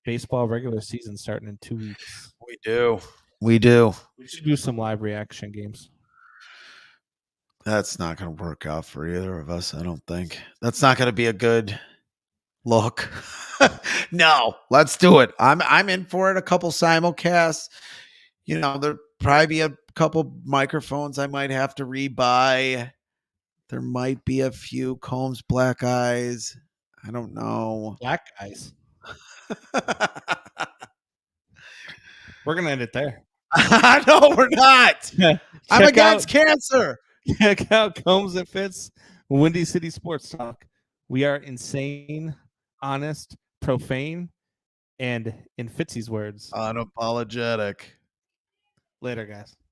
Baseball regular season starting in 2 weeks. We do. We should do some live reaction games. That's not going to work out for either of us, I don't think. That's not going to be a good look. No, let's do it. I'm in for it. A couple simulcasts. You know, there'll probably be a couple microphones I might have to rebuy. There might be a few Combs Black Eyes. I don't know. Black Eyes. We're going to end it there. No, we're not. I'm against cancer. Check out Combs and Fitz, Windy City Sports Talk. We are insane, honest, profane, and in Fitzy's words, unapologetic. Later, guys.